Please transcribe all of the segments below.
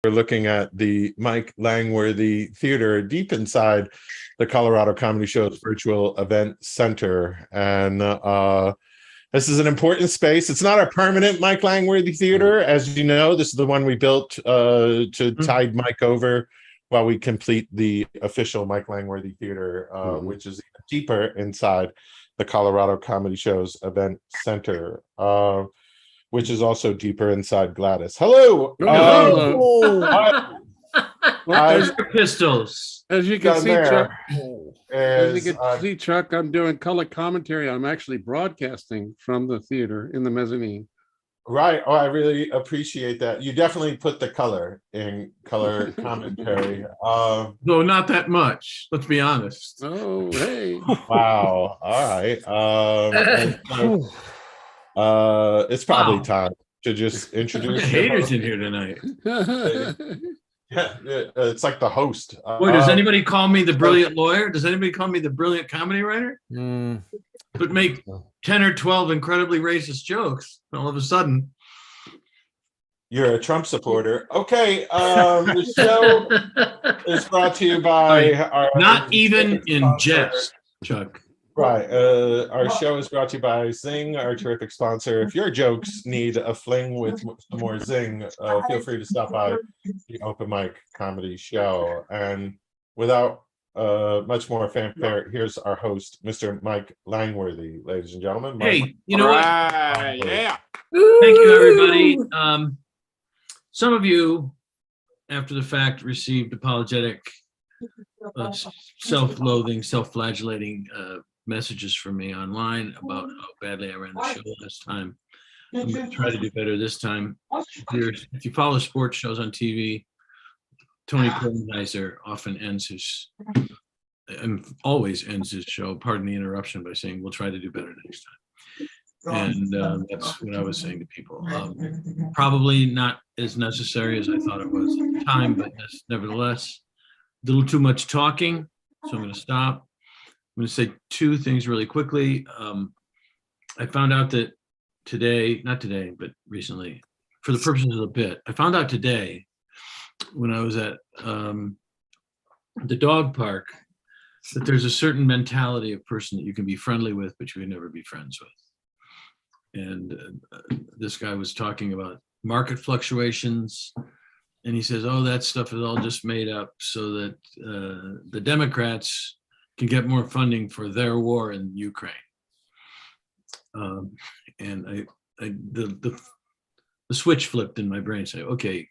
We're looking at the Mike Langworthy Theater deep inside the Colorado Comedy Show's virtual event center. And this is an important space. It's not a permanent Mike Langworthy Theater. As you know, this is the one we built to tide Mike over while we complete the official Mike Langworthy Theater, which is deeper inside the Colorado Comedy Show's event center. Which is also deeper inside Gladys. Hello. Pistols. As you can see, Chuck. As you can see, Chuck, I'm doing color commentary. I'm actually broadcasting from the theater in the mezzanine. Right. Oh, I really appreciate that. You definitely put the color in color commentary. No, not that much. Let's be honest. Oh, hey. Wow. All right. It's probably time to just introduce haters in here tonight. Yeah, it's like the host. Wait, does anybody call me the brilliant lawyer? Does anybody call me the brilliant comedy writer? But make 10 or 12 incredibly racist jokes all of a sudden. You're a Trump supporter. Okay, the show is brought to you by our not even in jest, Chuck. Right. Our show is brought to you by Zing, our terrific sponsor. If your jokes need a fling with some more zing, feel free to stop by the Open Mic Comedy Show. And without much more fanfare, here's our host, Mr. Mike Langworthy, ladies and gentlemen. Hey, you know what? Yeah. Thank you, everybody. Some of you, after the fact, received apologetic, self-loathing, self-flagellating messages from me online about how badly I ran the show last time. I'm going to try to do better this time. If you follow sports shows on TV, Tony Kornheiser often always ends his show, pardon the interruption, by saying, we'll try to do better next time. And that's what I was saying to people. Probably not as necessary as I thought it was at the time, but nevertheless, a little too much talking, so I'm going to stop. I'm going to say two things really quickly. I found out that not today, but recently, for the purposes of the bit, I found out today when I was at the dog park that there's a certain mentality of person that you can be friendly with, but you can never be friends with. And this guy was talking about market fluctuations. And he says, oh, that stuff is all just made up so that the Democrats can get more funding for their war in Ukraine. And the switch flipped in my brain. Say, okay,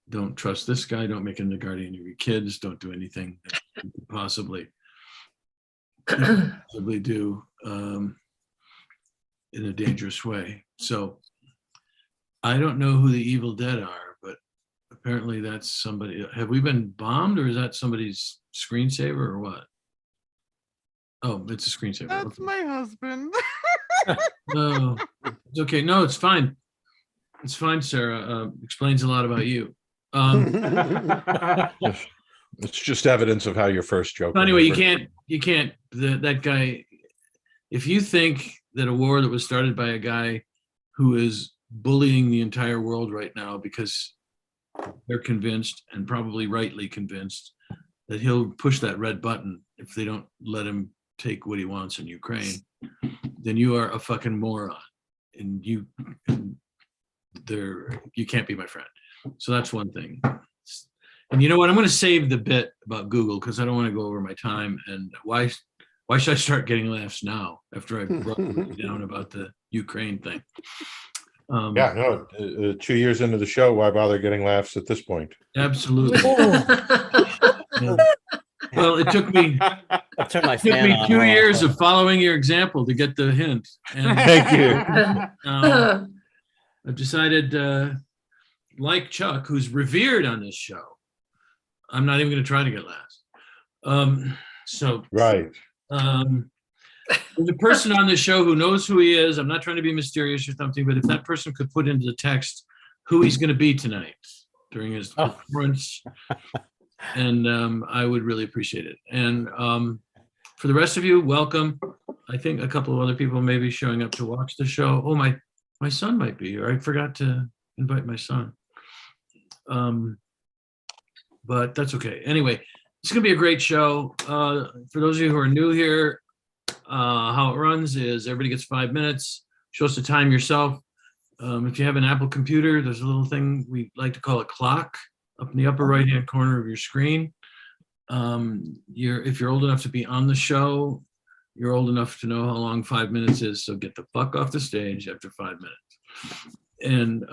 don't trust this guy. Don't make him the guardian of your kids. Don't do anything that you could possibly do in a dangerous way. So I don't know who the evil dead are, but apparently that's somebody. Have we been bombed, or is that somebody's screensaver, or what? Oh, it's a screensaver. That's okay. my husband. No, it's okay. No, it's fine. It's fine, Sarah. Explains a lot about you. It's just evidence of how your first joke. Anyway, you can't. That guy. If you think that a war that was started by a guy who is bullying the entire world right now because they're convinced, and probably rightly convinced, that he'll push that red button if they don't let him take what he wants in Ukraine, then you are a fucking moron, and you can't be my friend. So that's one thing. And you know what? I'm going to save the bit about Google because I don't want to go over my time. And why should I start getting laughs now after I brought it down about the Ukraine thing? 2 years into the show, why bother getting laughs at this point? Absolutely. Well, it took me 2 years of following your example to get the hint. And thank you. I've decided, like Chuck, who's revered on this show, I'm not even going to try to get laughs. Right. The person on the show who knows who he is, I'm not trying to be mysterious or something, but if that person could put into the text who he's going to be tonight during his performance, and I would really appreciate it. And for the rest of you, welcome. I think a couple of other people may be showing up to watch the show. Oh, my son might be here. I forgot to invite my son. But that's okay. Anyway, it's going to be a great show. For those of you who are new here, how it runs is everybody gets 5 minutes. You're supposed to time yourself. If you have an Apple computer, there's a little thing we like to call a clock up in the upper right-hand corner of your screen. If you're old enough to be on the show, you're old enough to know how long 5 minutes is. So get the fuck off the stage after 5 minutes. And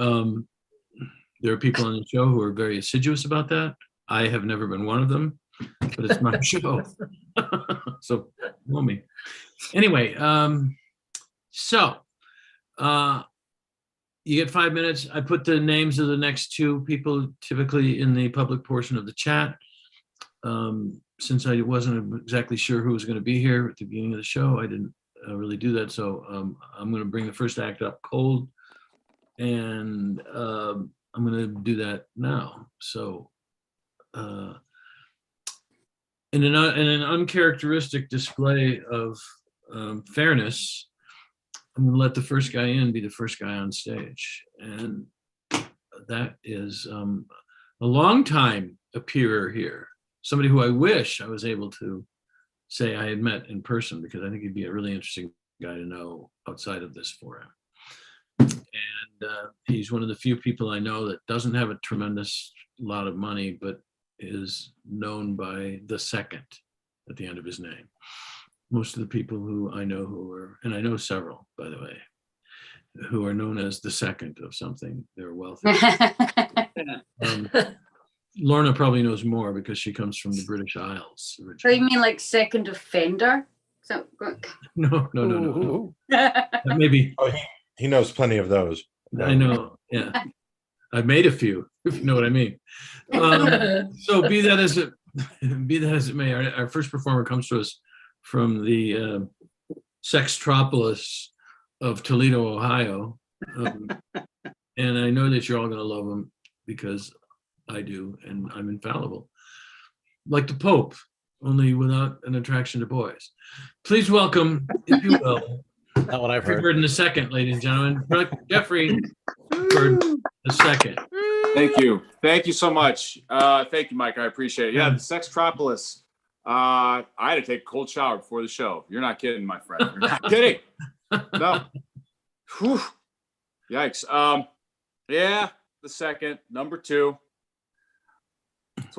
there are people on the show who are very assiduous about that. I have never been one of them, but it's my show. So, know me. Anyway, you get 5 minutes. I put the names of the next two people typically in the public portion of the chat. Since I wasn't exactly sure who was going to be here at the beginning of the show, I didn't really do that. So I'm going to bring the first act up cold, and I'm going to do that now. So in an uncharacteristic display of fairness, I'm going to let the first guy in be the first guy on stage. And that is a longtime appearer here. Somebody who I wish I was able to say I had met in person, because I think he'd be a really interesting guy to know outside of this forum. And he's one of the few people I know that doesn't have a tremendous lot of money, but is known by the second at the end of his name. Most of the people who I know and I know several, by the way, who are known as the second of something, they're wealthy. Lorna probably knows more because she comes from the British Isles originally. So you mean like second offender? So No. Maybe. Oh, he knows plenty of those. I know. Yeah, I've made a few, if you know what I mean. So be that as it may, our first performer comes to us from the Sextropolis of Toledo, Ohio, and I know that you're all going to love him because I do, and I'm infallible, like the Pope, only without an attraction to boys. Please welcome, if you will, not what I've heard. In a second, ladies and gentlemen, Jeffrey Bird the second. Thank you so much. Thank you, Mike. I appreciate it. Yeah, the Sextropolis. I had to take a cold shower before the show. You're not kidding, my friend. You're not kidding. No. Whew. Yikes. Yeah, the second, number two. That's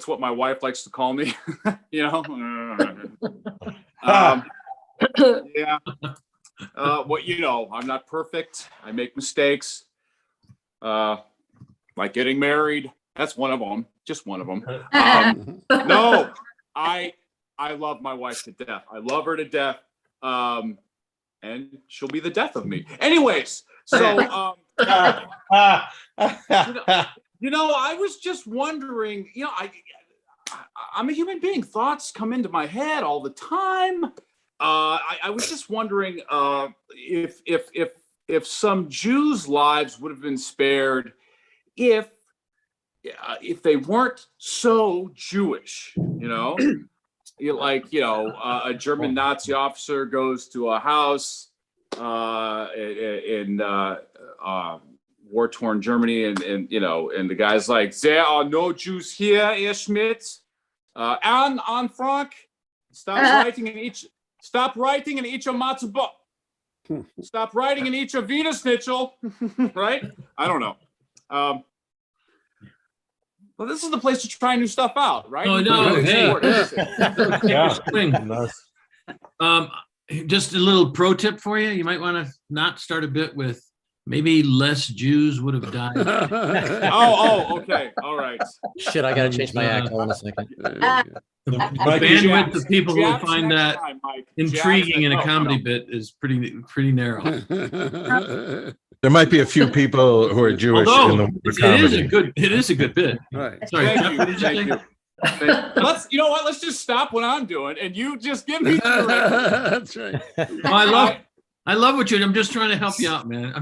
what my wife likes to call me. You know. Yeah. I'm not perfect. I make mistakes. Like getting married. That's one of them. Just one of them. No, I love my wife to death. I love her to death. And she'll be the death of me. Anyways, so I was just wondering, I'm a human being. Thoughts come into my head all the time. I was just wondering if some Jews' lives would have been spared if they weren't so Jewish, a German Nazi officer goes to a house in war-torn Germany, and the guy's like, "There are no Jews here, Herr Schmidt. Anne Frank, stop writing in each of Matsubo. Stop writing in each of Wiener Schnitzel." Right? I don't know. Well, this is the place to try new stuff out, right? Oh, no. Just a little pro tip for you. You might want to not start a bit with maybe less Jews would have died. Okay. All right. Shit, I got to change my act. Hold on a second. The bandwidth of people who will find that intriguing in a comedy bit is pretty narrow. There might be a few people who are Jewish in the comedy. It is a good bit. Right. Sorry, Thank you. You know what? Let's just stop what I'm doing, and you just give me. That's right. I love what you're. I'm just trying to help you out, man.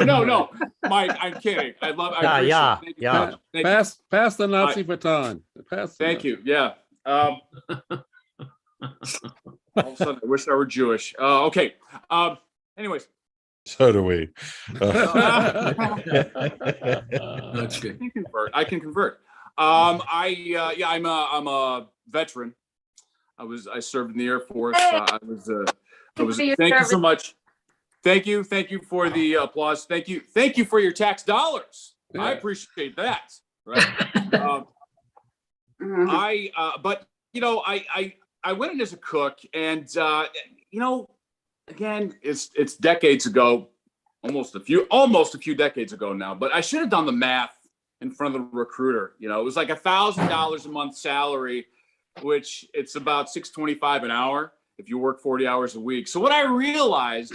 No, Mike. I'm kidding. Yeah. Pass the Nazi baton. Thank you. Yeah. All of a sudden, I wish I were Jewish. Okay. Anyways, So do we. That's good. I can convert. I'm a veteran. I served in the Air Force. I was. Thank you so much. Thank you for the applause. Thank you for your tax dollars. Yeah. I appreciate that. Right. But I went in as a cook, and again, it's decades ago, almost a few decades ago now. But I should have done the math in front of the recruiter. It was like $1,000 a month salary, which it's about $6.25 an hour if you work 40 hours a week. So what I realized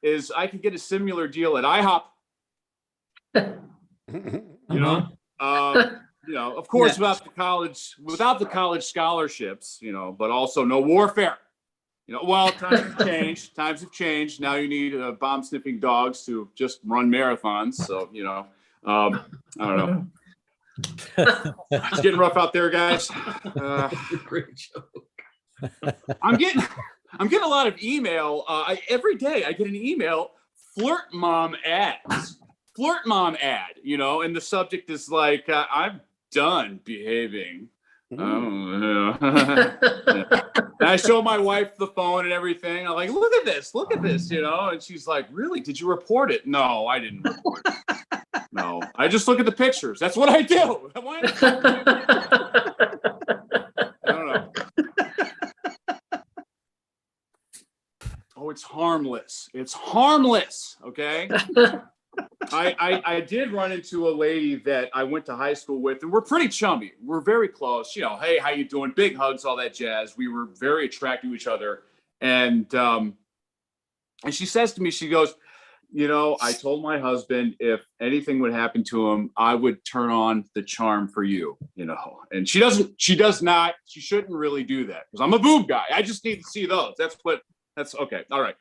is I could get a similar deal at IHOP. Of course, without the college scholarships, but also no warfare. Well, times have changed. Now you need bomb sniffing dogs to just run marathons. So, I don't know. It's getting rough out there, guys. Great joke. I'm getting a lot of email. Every day I get an email, flirt mom ads. Flirt mom ad, and the subject is like, I'm done behaving. And I show my wife the phone and everything. I'm like, look at this, and she's like, really? Did you report it? No, I didn't report it. No, I just look at the pictures. That's what I do. I don't know. Oh, it's harmless. It's harmless. Okay. I did run into a lady that I went to high school with, and we're pretty chummy. We're very close. Hey, how you doing? Big hugs, all that jazz. We were very attracted to each other. And she says to me, she goes, I told my husband if anything would happen to him, I would turn on the charm for you, And she does not. She shouldn't really do that because I'm a boob guy. I just need to see those. That's okay. All right.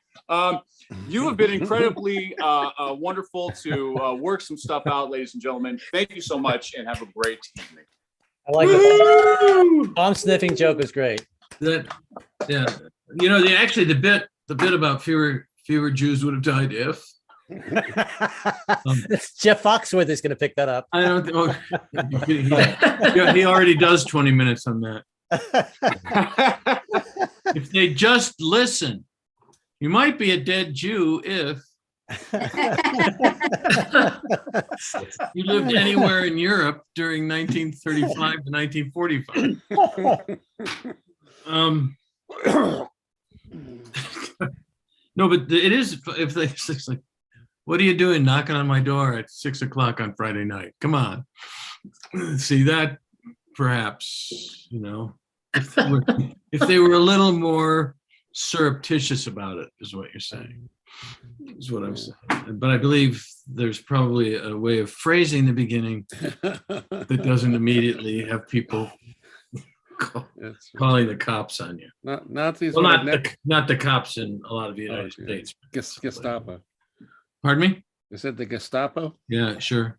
You have been incredibly wonderful to work some stuff out, ladies and gentlemen. Thank you so much, and have a great evening. I like the bomb sniffing joke was great. The bit about fewer Jews would have died if. Jeff Foxworth is going to pick that up. I don't. He already does 20 minutes on that. If they just listen, you might be a dead Jew if you lived anywhere in Europe during 1935 to 1945. No, but it is. If they like, what are you doing knocking on my door at 6 o'clock on Friday night? Come on, see that? Perhaps if they were a little more surreptitious about it, is what you're saying. Is what I'm saying. But I believe there's probably a way of phrasing the beginning that doesn't immediately have people calling the cops on you. Not these. Well, not the cops in a lot of the United States. Gestapo. Pardon me? You said the Gestapo? Yeah, sure.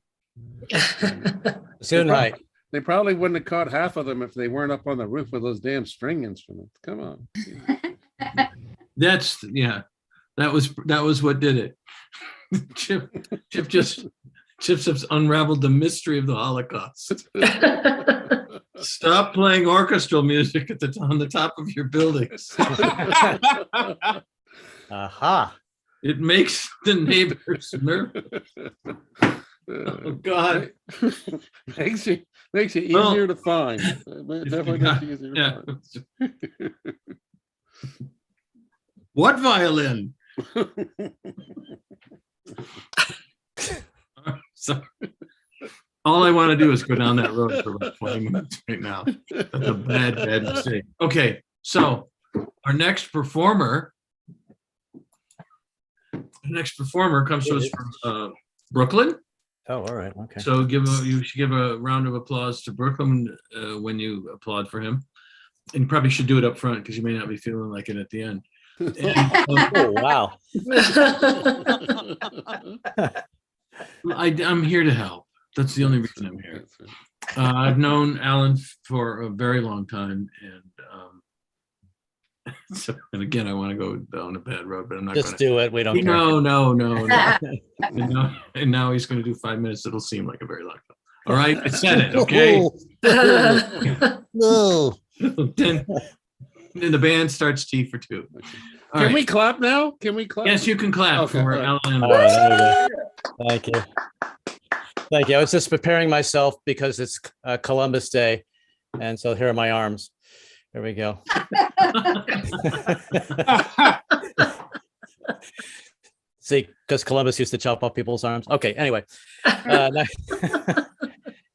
Soon, right? They probably wouldn't have caught half of them if they weren't up on the roof with those damn string instruments. Come on. That was what did it. Chip just unraveled the mystery of the Holocaust. Stop playing orchestral music on the top of your buildings. Aha. It makes the neighbors nervous. Oh God. makes it easier to find. Definitely makes it easier to find. What violin? So, all I want to do is go down that road for about 20 minutes right now. That's a bad mistake. Okay, so our next performer comes to us from Brooklyn. Oh, all right. Okay. So you should give a round of applause to Brooklyn when you applaud for him. And you probably should do it up front because you may not be feeling like it at the end. Oh, wow. I'm here to help. That's the only reason I'm here. I've known Alan for a very long time, and So, and again, I want to go down a bad road, but I'm not Just going to. do it. We don't care. No. And now he's going to do 5 minutes. It'll seem like a very long time. All right, I said it. Okay. No. Then the band starts T for 2. All Can right. we clap now? Can we clap? Yes, you can clap Okay, for all right. Alan. All right, there we go. Thank you. Thank you. I was just preparing myself because it's Columbus Day. And so here are my arms. There we go. See, because Columbus used to chop off people's arms. Okay, anyway.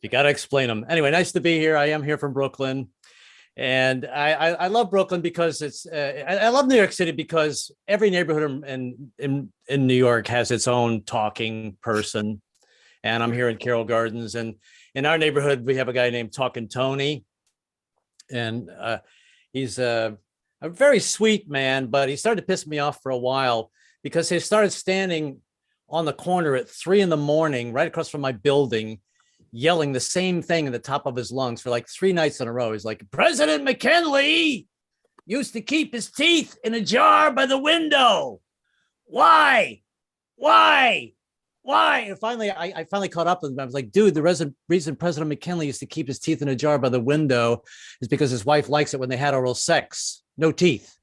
You got to explain them. Anyway, nice to be here. I am here from Brooklyn. And I love Brooklyn because it's, I love New York City because every neighborhood in New York has its own talking person. And I'm here in Carroll Gardens. And in our neighborhood, we have a guy named Talking Tony. And he's a very sweet man, but he started to piss me off for a while because he started standing on the corner at 3 a.m, right across from my building, yelling the same thing at the top of his lungs for like 3 nights in a row. He's like, President McKinley used to keep his teeth in a jar by the window. Why? And finally, I finally caught up with him. I was like, dude, the reason President McKinley used to keep his teeth in a jar by the window is because his wife likes it when they had oral sex. No teeth.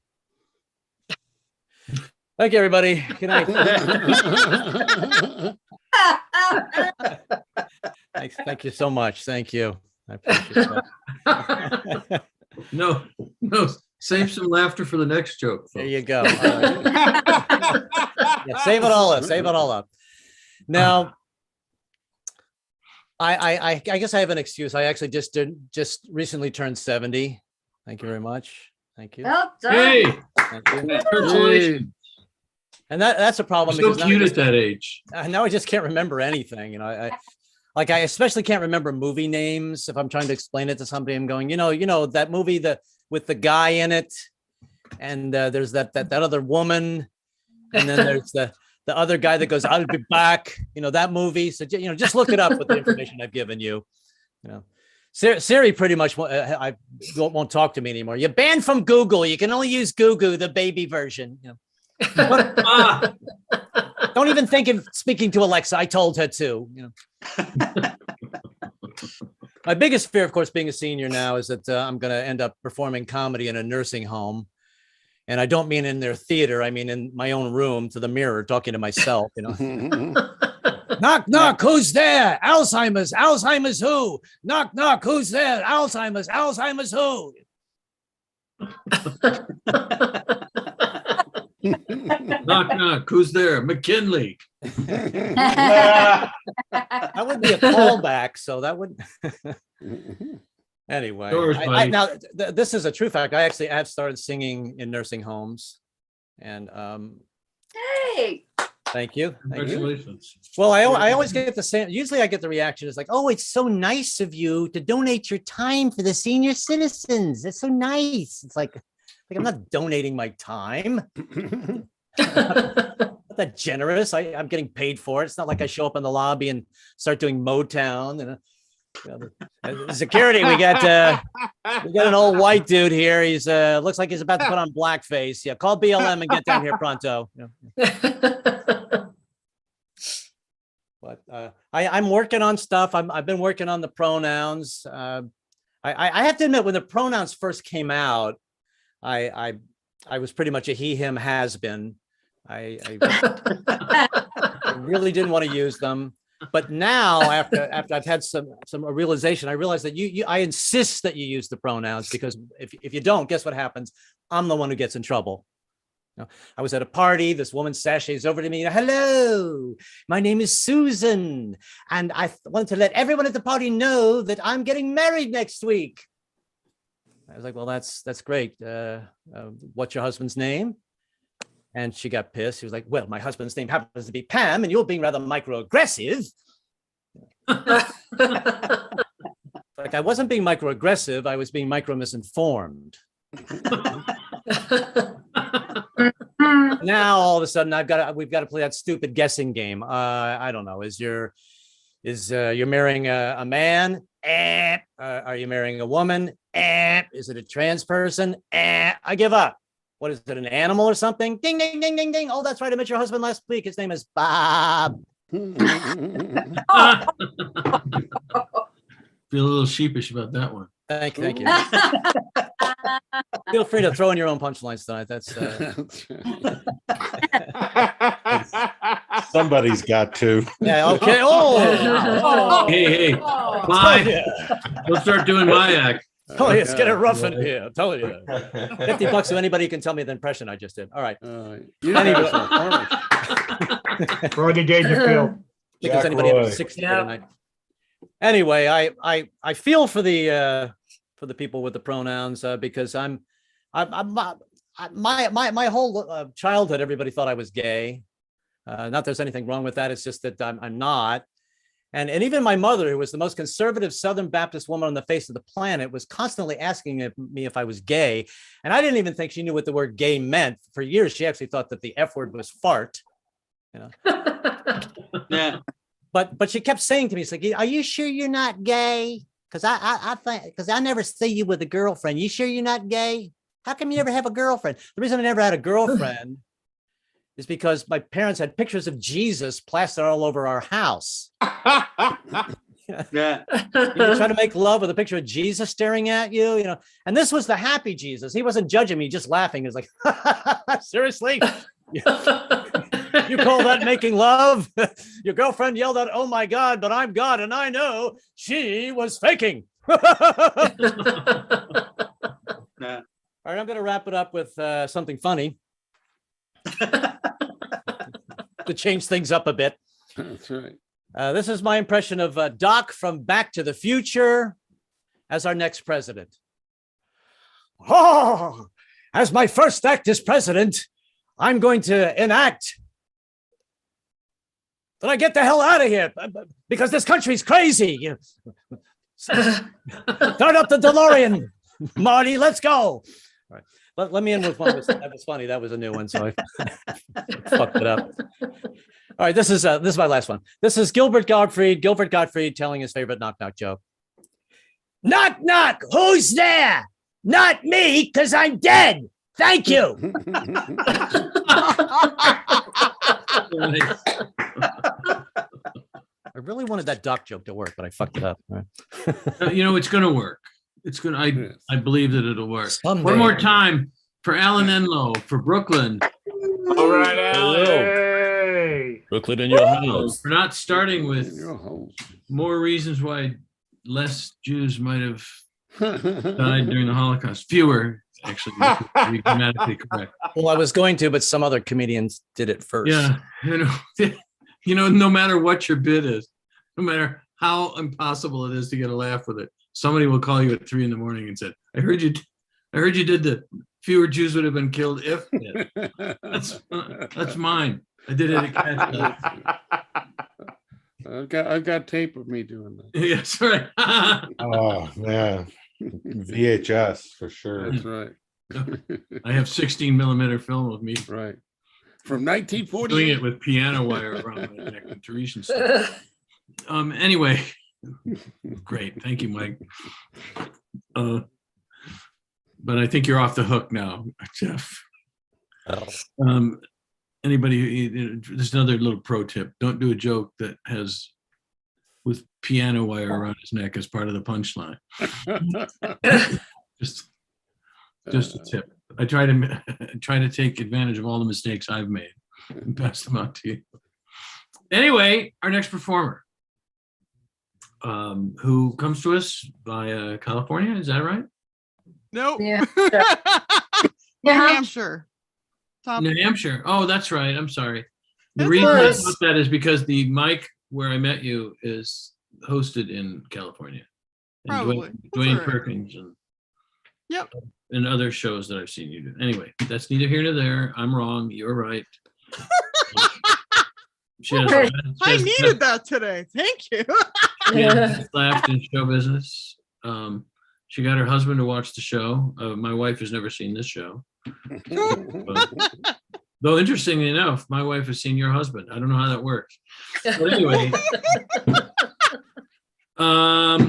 Thank you, everybody. Good night. Thank you so much. Thank you. I appreciate that. No, save some laughter for the next joke. There Folks. you go. All right. Yeah, save it all up. Now, I guess I have an excuse. I actually just recently turned 70. Thank you very much. Thank you. Well done. Hey, Thank you. congratulations. And that's a problem. So because now cute at that age. now I just can't remember anything. You know, I especially can't remember movie names if I'm trying to explain it to somebody. I'm going, you know that movie with the guy in it, and there's that other woman, and then there's the other guy that goes, I'll be back. You know that movie. So just look it up with the information I've given you. You know, Siri pretty much won't talk to me anymore. You're banned from Google. You can only use Google, the baby version. You know. Don't even think of speaking to Alexa. I told her to. You know. My biggest fear, of course, being a senior now, is that I'm going to end up performing comedy in a nursing home, and I don't mean in their theater. I mean in my own room, to the mirror, talking to myself. You know. Knock, knock. Who's there? Alzheimer's who? Knock, knock. Who's there? Alzheimer's who? Knock, knock. Who's there? McKinley. That would be a callback, so that would. Anyway, Yours, buddy. now this is a true fact. I actually have started singing in nursing homes, and Hey. thank you. Congratulations. Well, I always get the same. Usually, I get the reaction is like, "Oh, it's so nice of you to donate your time for the senior citizens. It's so nice." It's like I'm not donating my time. Not that generous. I'm getting paid for it. It's not like I show up in the lobby and start doing Motown. And the security, we got an old white dude here. He's looks like he's about to put on blackface. Yeah, call BLM and get down here pronto. Yeah. But I'm working on stuff. I've been working on the pronouns. I have to admit, when the pronouns first came out, I was pretty much a he, him, has been. I really didn't want to use them, but now after I've had some realization, I realize that I insist that you use the pronouns, because if you don't, guess what happens? I'm the one who gets in trouble. You know, I was at a party. This woman sashays over to me. Hello, my name is Susan, and I wanted to let everyone at the party know that I'm getting married next week. I was like, well, that's great. What's your husband's name? And she got pissed. She was like, well, my husband's name happens to be Pam, and you're being rather microaggressive. Like, I wasn't being microaggressive. I was being micro-misinformed. Now, all of a sudden, we've got to play that stupid guessing game. I don't know. You're marrying a man? Are you marrying a woman? Is it a trans person? I give up. what is it, an animal or something? Ding, ding, ding, ding, ding. Oh, that's right. I met your husband last week. His name is Bob. Feel a little sheepish about that one. Thank you. Feel free to throw in your own punchlines tonight. That's Somebody's got to. yeah. Okay. Oh. Hey, bye. We'll start doing my act. Oh, yes, get it rough in here. I'm telling you. $50 to anybody who can tell me the impression I just did. All right. Anyway. Roy gave you feel. Because anybody have 60 tonight. Anyway, I feel for the people with the pronouns because my whole childhood, everybody thought I was gay. Not that there's anything wrong with that. It's just that I'm not. And even my mother, who was the most conservative Southern Baptist woman on the face of the planet, was constantly asking me if I was gay. And I didn't even think she knew what the word gay meant. For years, she actually thought that the F word was fart. Yeah. But she kept saying to me, it's like, are you sure you're not gay? Because I think, because I never see you with a girlfriend. You sure you're not gay? How come you never have a girlfriend? The reason I never had a girlfriend is because my parents had pictures of Jesus plastered all over our house. Yeah. You try to make love with a picture of Jesus staring at you, and this was the happy Jesus. He wasn't judging me, just laughing. He was like, seriously? You call that making love? Your girlfriend yelled out, "Oh my God, but I'm God and I know she was faking." All right, I'm going to wrap it up with something funny to change things up a bit. That's right. This is my impression of Doc from Back to the Future as our next president. Oh, as my first act as president, I'm going to enact that I get the hell out of here because this country's crazy. Start up the DeLorean, Marty. Let's go. All right. Let me in with one that was funny. That was a new one, so I fucked it up. All right, this is my last one. This is Gilbert Gottfried telling his favorite knock-knock joke. Knock, knock. Who's there? Not me, because I'm dead. Thank you. I really wanted that Doc joke to work, but I fucked it up. Right. It's going to work. It's going to, I believe that it'll work. Someday. One more time for Alan Enlow, for Brooklyn. All right, Alan. Hey. Brooklyn in your house. We're not starting with more reasons why less Jews might have died during the Holocaust. Fewer, actually, to be grammatically correct. Well, I was going to, but some other comedians did it first. Yeah, no matter what your bid is, no matter how impossible it is to get a laugh with it, somebody will call you at 3 a.m. and say, I heard you did the fewer Jews would have been killed if. That's mine. I did it at Catch. I've got tape of me doing that. Yes, right. Oh man, VHS for sure. That's right. I have 16 millimeter film of me. Right. From 1940. Doing it with piano wire around my neck and Teresian stuff. Anyway, great. Thank you, Mike. But I think you're off the hook now, Jeff. Anybody, there's another little pro tip. Don't do a joke that has with piano wire around his neck as part of the punchline. Just a tip. I try to take advantage of all the mistakes I've made and pass them on to you. Anyway, our next performer, who comes to us via California, is that right? Nope. Yeah. New Hampshire. New Hampshire. Oh, that's right. I'm sorry. The Of reason I course. thought that is because the mic where I met you is hosted in California. And Probably. Dwayne That's all right. Perkins and Yep. and other shows that I've seen you do. Anyway, that's neither here nor there. I'm wrong. You're right. She has, I needed that today. Thank you. She has laughed in show business. She got her husband to watch the show. My wife has never seen this show. Though interestingly enough, my wife has seen your husband. I don't know how that works. But anyway. Well,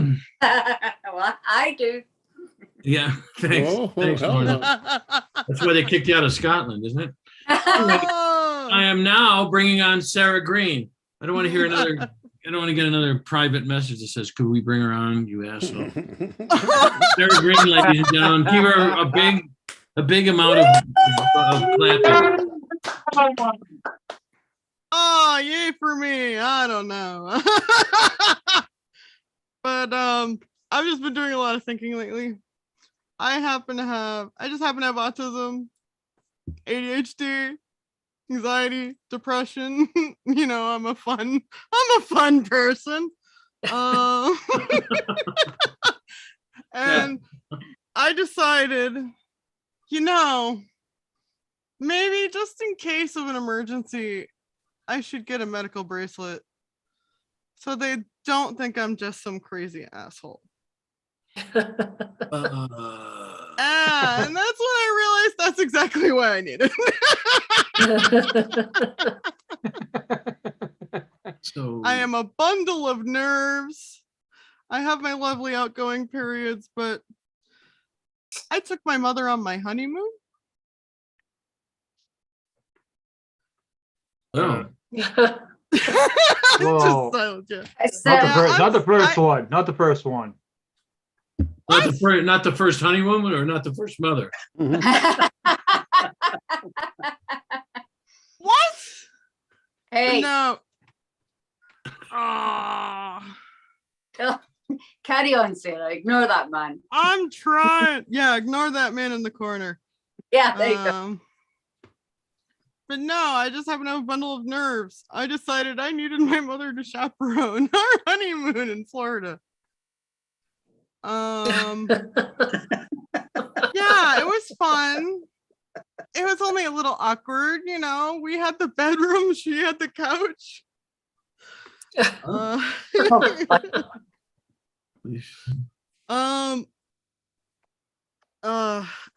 I do. Yeah, thanks. Oh, Thanks, hell Lorna. That's why they kicked you out of Scotland, isn't it? Oh. I am now bringing on Sarah Green. I don't want to hear another. I don't want to get another private message that says, "Could we bring her on, you asshole?" Sarah Green, ladies and gentlemen, give her a big amount of clapping. Oh, yay for me. I don't know. But I've just been doing a lot of thinking lately. I just happen to have autism, ADHD, anxiety, depression. You know, I'm a fun person. And I decided, you know, maybe just in case of an emergency, I should get a medical bracelet so they don't think I'm just some crazy asshole. And that's when I realized that's exactly what I needed. So I am a bundle of nerves. I have my lovely outgoing periods, but I took my mother on my honeymoon. Oh. Whoa. Just, yeah. Not the first one. Not the first one. Not the first honeymoon or not the first mother. What? Hey, No. carry on, Sarah. Ignore that man. I'm trying. Yeah, ignore that man in the corner. Yeah, there you go. But no, I just happen to have a bundle of nerves. I decided I needed my mother to chaperone our honeymoon in Florida. Yeah, it was fun. It was only a little awkward, you know. We had the bedroom, she had the couch.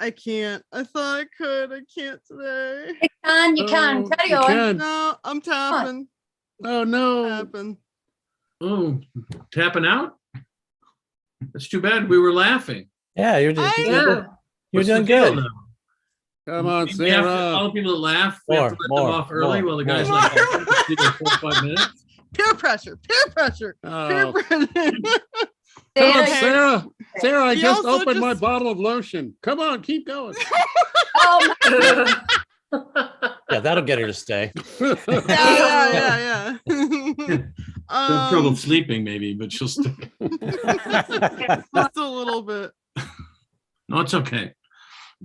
I can't. I thought I could. I can't today. You can. Carry on. No, I'm tapping. Oh no. Tapping. Oh, tapping out? That's too bad. We were laughing. Yeah, you're doing What's the good. deal now? Come on, We have to- Sarah. all the people that laugh, we have to let them off early while the guy's like, 4 or 5 minutes. Peer pressure. Peer pressure. Peer Oh. pressure. Come on, Sarah. Sarah. Sarah, I He just also opened my just- bottle of lotion. Come on, keep going. Oh, my- Yeah, that'll get her to stay. Yeah. Have trouble sleeping, maybe, but she'll still. Just a little bit. No, it's okay.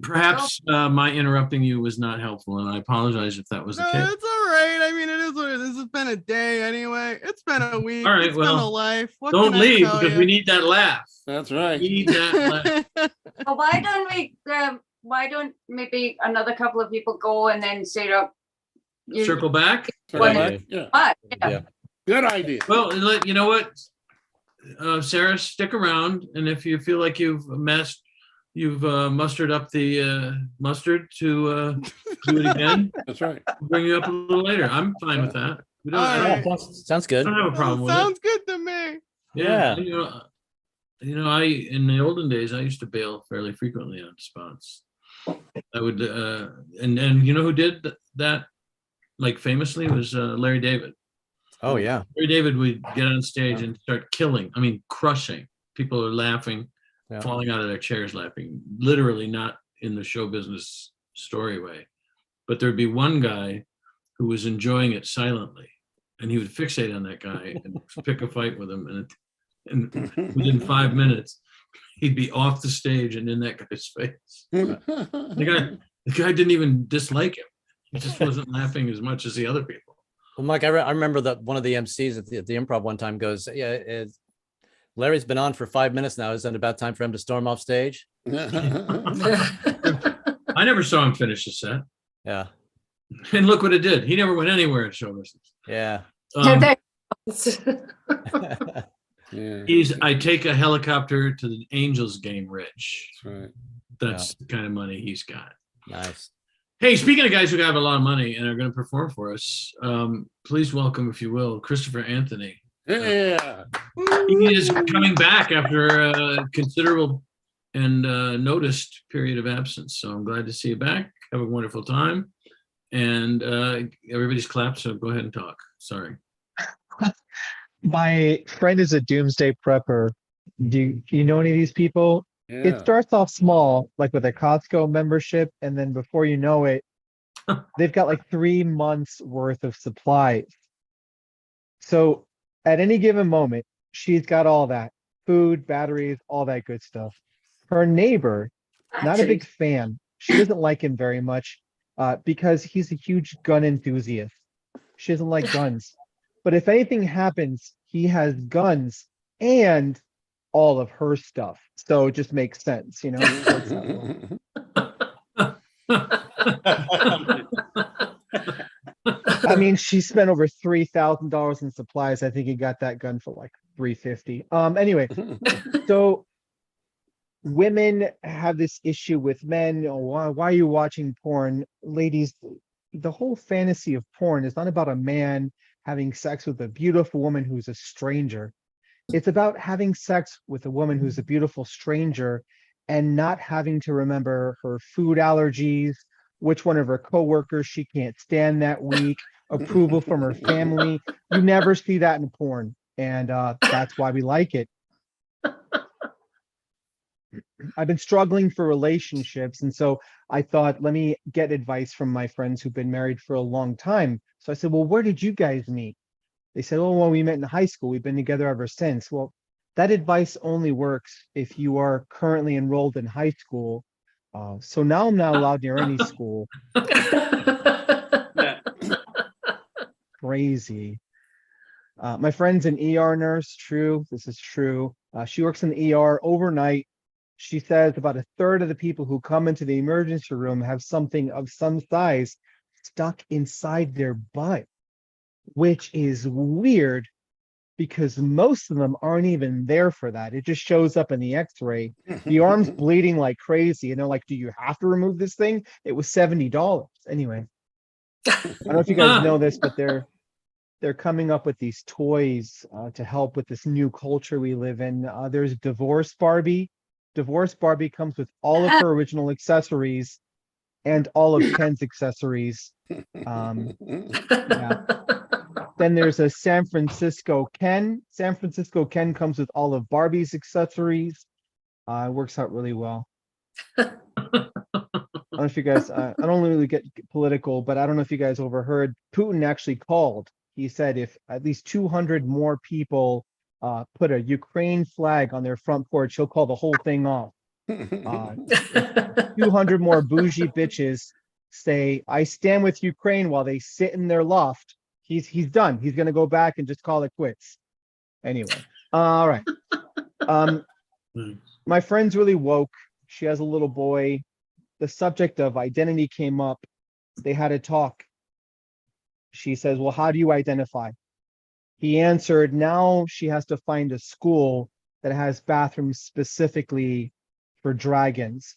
Perhaps my interrupting you was not helpful, and I apologize if that was the No, case. it's all right. I mean, it is what it is. It's been a day anyway. It's been a week. All right, It's been a well, life. What Don't can I leave tell because you? we need that laugh. That's We right. need that laugh. well, why don't maybe another couple of people go and then Sarah, you Circle back. Okay. Yeah. But, Yeah. Good idea. Well, you know what, Sarah, stick around, and if you feel like you've mustered up the mustard to do it again, That's right. we'll bring you up a little later. I'm fine with that. We don't, All I right. don't, Sounds good. I don't have a problem with it. Sounds good to me. Yeah. Yeah. I in the olden days I used to bail fairly frequently on spots. I would and you know who did that like famously was Larry David. Oh yeah. Larry David would get on stage and start crushing. People are laughing, Yeah. falling out of their chairs laughing, literally not in the show business story way. But there'd be one guy who was enjoying it silently, and he would fixate on that guy and pick a fight with him, and within 5 minutes he'd be off the stage and in that guy's face. The guy didn't even dislike him. He just wasn't laughing as much as the other people. Well, Mike, I remember that one of the MCs at the Improv one time goes, "Yeah, Larry's been on for 5 minutes now. Isn't it about time for him to storm off stage?" I never saw him finish the set, Yeah, and look what it did. He never went anywhere in show business. yeah. Yeah, I take a helicopter to the Angels game, Rich. that's right. That's the kind of money he's got. Nice. Hey, speaking of guys who have a lot of money and are going to perform for us, please welcome, if you will, Christopher Anthony. Yeah. He is coming back after a considerable and noticed period of absence. So I'm glad to see you back. Have a wonderful time. And everybody's clapped, so go ahead and talk. Sorry. My friend is a Doomsday Prepper. Do you know any of these people? It Yeah. starts off small, like with a Costco membership, and then before you know it, they've got like 3 months worth of supplies. So at any given moment, she's got all that food, batteries, all that good stuff. Her neighbor, not a big fan. She doesn't like him very much because he's a huge gun enthusiast. She doesn't like guns. But if anything happens, he has guns and all of her stuff. So it just makes sense, you know? It works out well. I mean, she spent over $3,000 in supplies. I think he got that gun for like $350. Anyway, so women have this issue with men. Oh, why are you watching porn? Ladies, the whole fantasy of porn is not about a man having sex with a beautiful woman who's a stranger. It's about having sex with a woman who's a beautiful stranger and not having to remember her food allergies, which one of her coworkers she can't stand that week, approval from her family. You never see that in porn, and that's why we like it. I've been struggling for relationships, and so I thought, let me get advice from my friends who've been married for a long time. So I said, well, where did you guys meet? They said, oh, well, we met in high school. We've been together ever since. Well, that advice only works if you are currently enrolled in high school. So now I'm not allowed near any school. Crazy. My friend's an ER nurse. True. This is true. She works in the ER overnight. She says about a third of the people who come into the emergency room have something of some size stuck inside their butt, which is weird because most of them aren't even there for that. It just shows up in the x-ray. The arm's bleeding like crazy. And they're like, do you have to remove this thing? It was $70. Anyway, I don't know if you guys know this, but they're coming up with these toys to help with this new culture we live in. There's Divorce Barbie. Divorce Barbie comes with all of her original accessories and all of Ken's accessories. Yeah. Then there's a San Francisco Ken. San Francisco Ken comes with all of Barbie's accessories. It works out really well. I don't know if you guys, I don't really get political, but I don't know if you guys overheard, Putin actually called. He said if at least 200 more people put a Ukraine flag on their front porch, he'll call the whole thing off. 200 more bougie bitches say, I stand with Ukraine while they sit in their loft. He's done. He's going to go back and just call it quits. Anyway. All right. My friend's really woke. She has a little boy. The subject of identity came up. They had a talk. She says, well, how do you identify? He answered, now she has to find a school that has bathrooms specifically for dragons.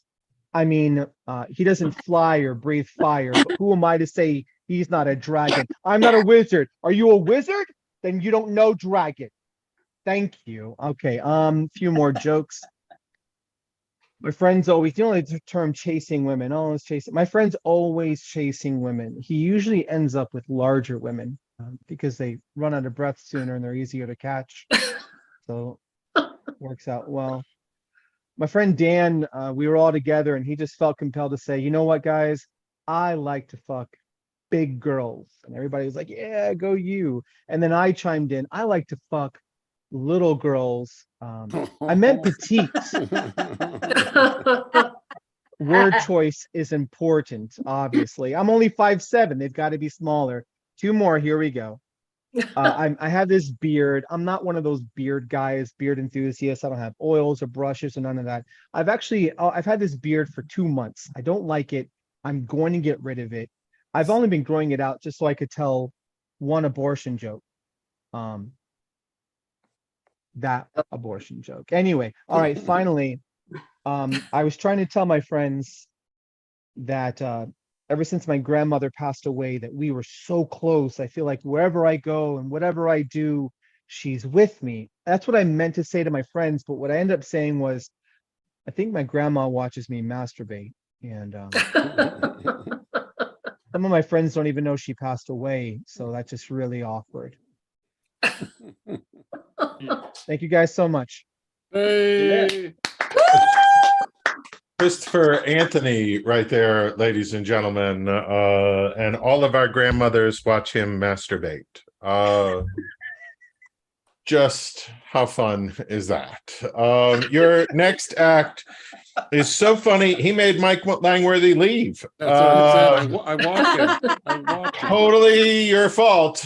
I mean, he doesn't fly or breathe fire, but who am I to say he's not a dragon? I'm not a wizard. Are you a wizard? Then you don't know dragon. Thank you. Okay, few more jokes. My friend's always, you know the term chasing women, always chasing. My friend's always chasing women. He usually ends up with larger women because they run out of breath sooner and they're easier to catch. So works out well. My friend Dan, we were all together and he just felt compelled to say, you know what, guys, I like to fuck big girls. And everybody was like, yeah, go you. And then I chimed in, I like to fuck little girls. I meant petites. Word choice is important, obviously. I'm only 5'7". They've got to be smaller. 2 more, here we go. I have this beard. I'm not one of those beard guys, beard enthusiasts. I don't have oils or brushes or none of that. I've had this beard for 2 months. I don't like it. I'm going to get rid of it. I've only been growing it out just so I could tell one abortion joke. That abortion joke. Anyway, all right, finally, I was trying to tell my friends that ever since my grandmother passed away, that we were so close. I feel like wherever I go and whatever I do, she's with me. That's what I meant to say to my friends, but what I ended up saying was, I think my grandma watches me masturbate, and some of my friends don't even know she passed away, so that's just really awkward. Thank you guys so much. Hey. Christopher Anthony right there, ladies and gentlemen, and all of our grandmothers watch him masturbate. Just how fun is that? Your next act is so funny. He made Mike Langworthy leave. That's what I said. I walked him. I walked him. Totally your fault.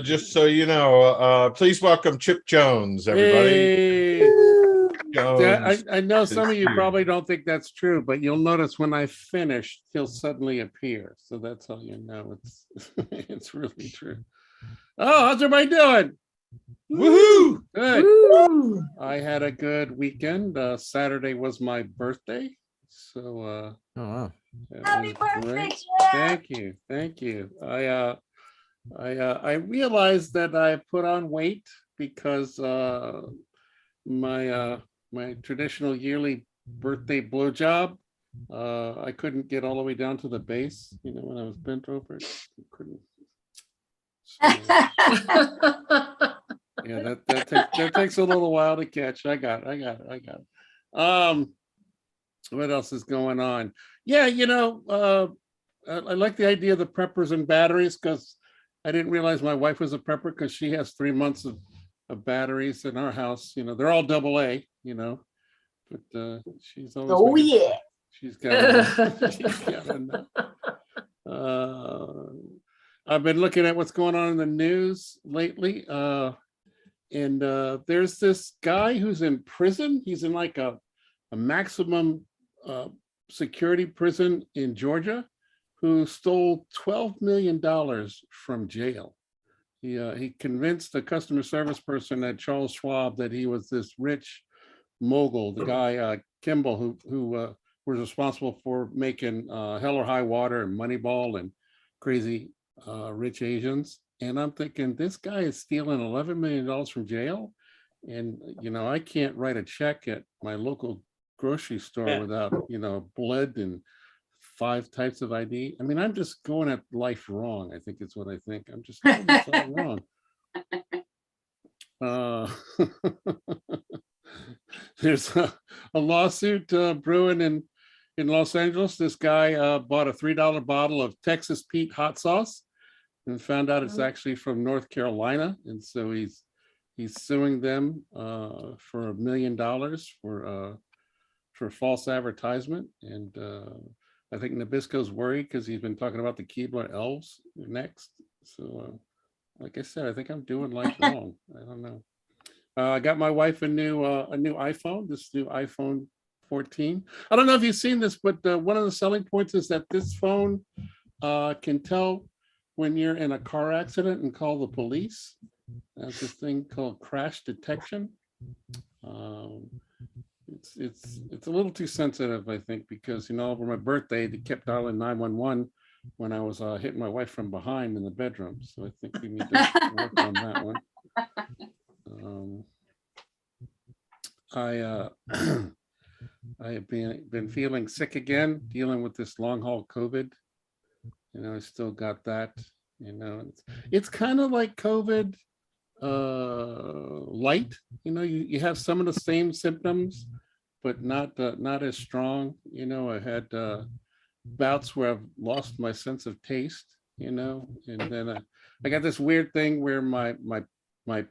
Just so you know, please welcome Chip Jones, everybody. Hey. Jones I know some of you here. probably don't think that's true, but you'll notice when I finish, he'll suddenly appear. So that's how you know it's it's really true. Oh, how's everybody doing? Woohoo! Good. Woo! I had a good weekend. Saturday was my birthday. So Oh, wow. it Happy was birthday, great. Chip! Thank you. Thank you. I realized that I put on weight because my traditional yearly birthday blowjob, I couldn't get all the way down to the base, when I was bent over. I couldn't. So, yeah, that takes a little while to catch. I got it. What else is going on? Yeah, I like the idea of the preppers and batteries, because I didn't realize my wife was a prepper, because she has 3 months of batteries in our house. They're all AA, but she's always she's got enough. I've been looking at what's going on in the news lately, and there's this guy who's in prison. He's in like a maximum security prison in Georgia, who stole $12 million from jail. He convinced the customer service person at Charles Schwab that he was this rich mogul, the guy Kimball, who was responsible for making Hell or High Water and Moneyball and Crazy Rich Asians. And I'm thinking, this guy is stealing $11 million from jail. And, I can't write a check at my local grocery store without, blood and 5 types of ID. I mean, I'm just going at life wrong. I think it's what I think. I'm just doing this all wrong. There's a lawsuit brewing in Los Angeles. This guy bought a $3 bottle of Texas Pete hot sauce and found out it's actually from North Carolina, and so he's suing them for $1 million for false advertisement. And I think Nabisco's worried because he's been talking about the Keebler elves next. So, like I said, I think I'm doing life wrong. I don't know. I got my wife a new iPhone. This new iPhone 14. I don't know if you've seen this, but one of the selling points is that this phone can tell when you're in a car accident and call the police. That's a thing called crash detection. It's a little too sensitive, I think, because over my birthday they kept dialing 911 when I was hitting my wife from behind in the bedroom. So I think we need to work on that one. I have been feeling sick again, dealing with this long haul COVID. I still got that. It's kind of like COVID light. You have some of the same symptoms, but not as strong. I had bouts where I've lost my sense of taste. And then I got this weird thing where my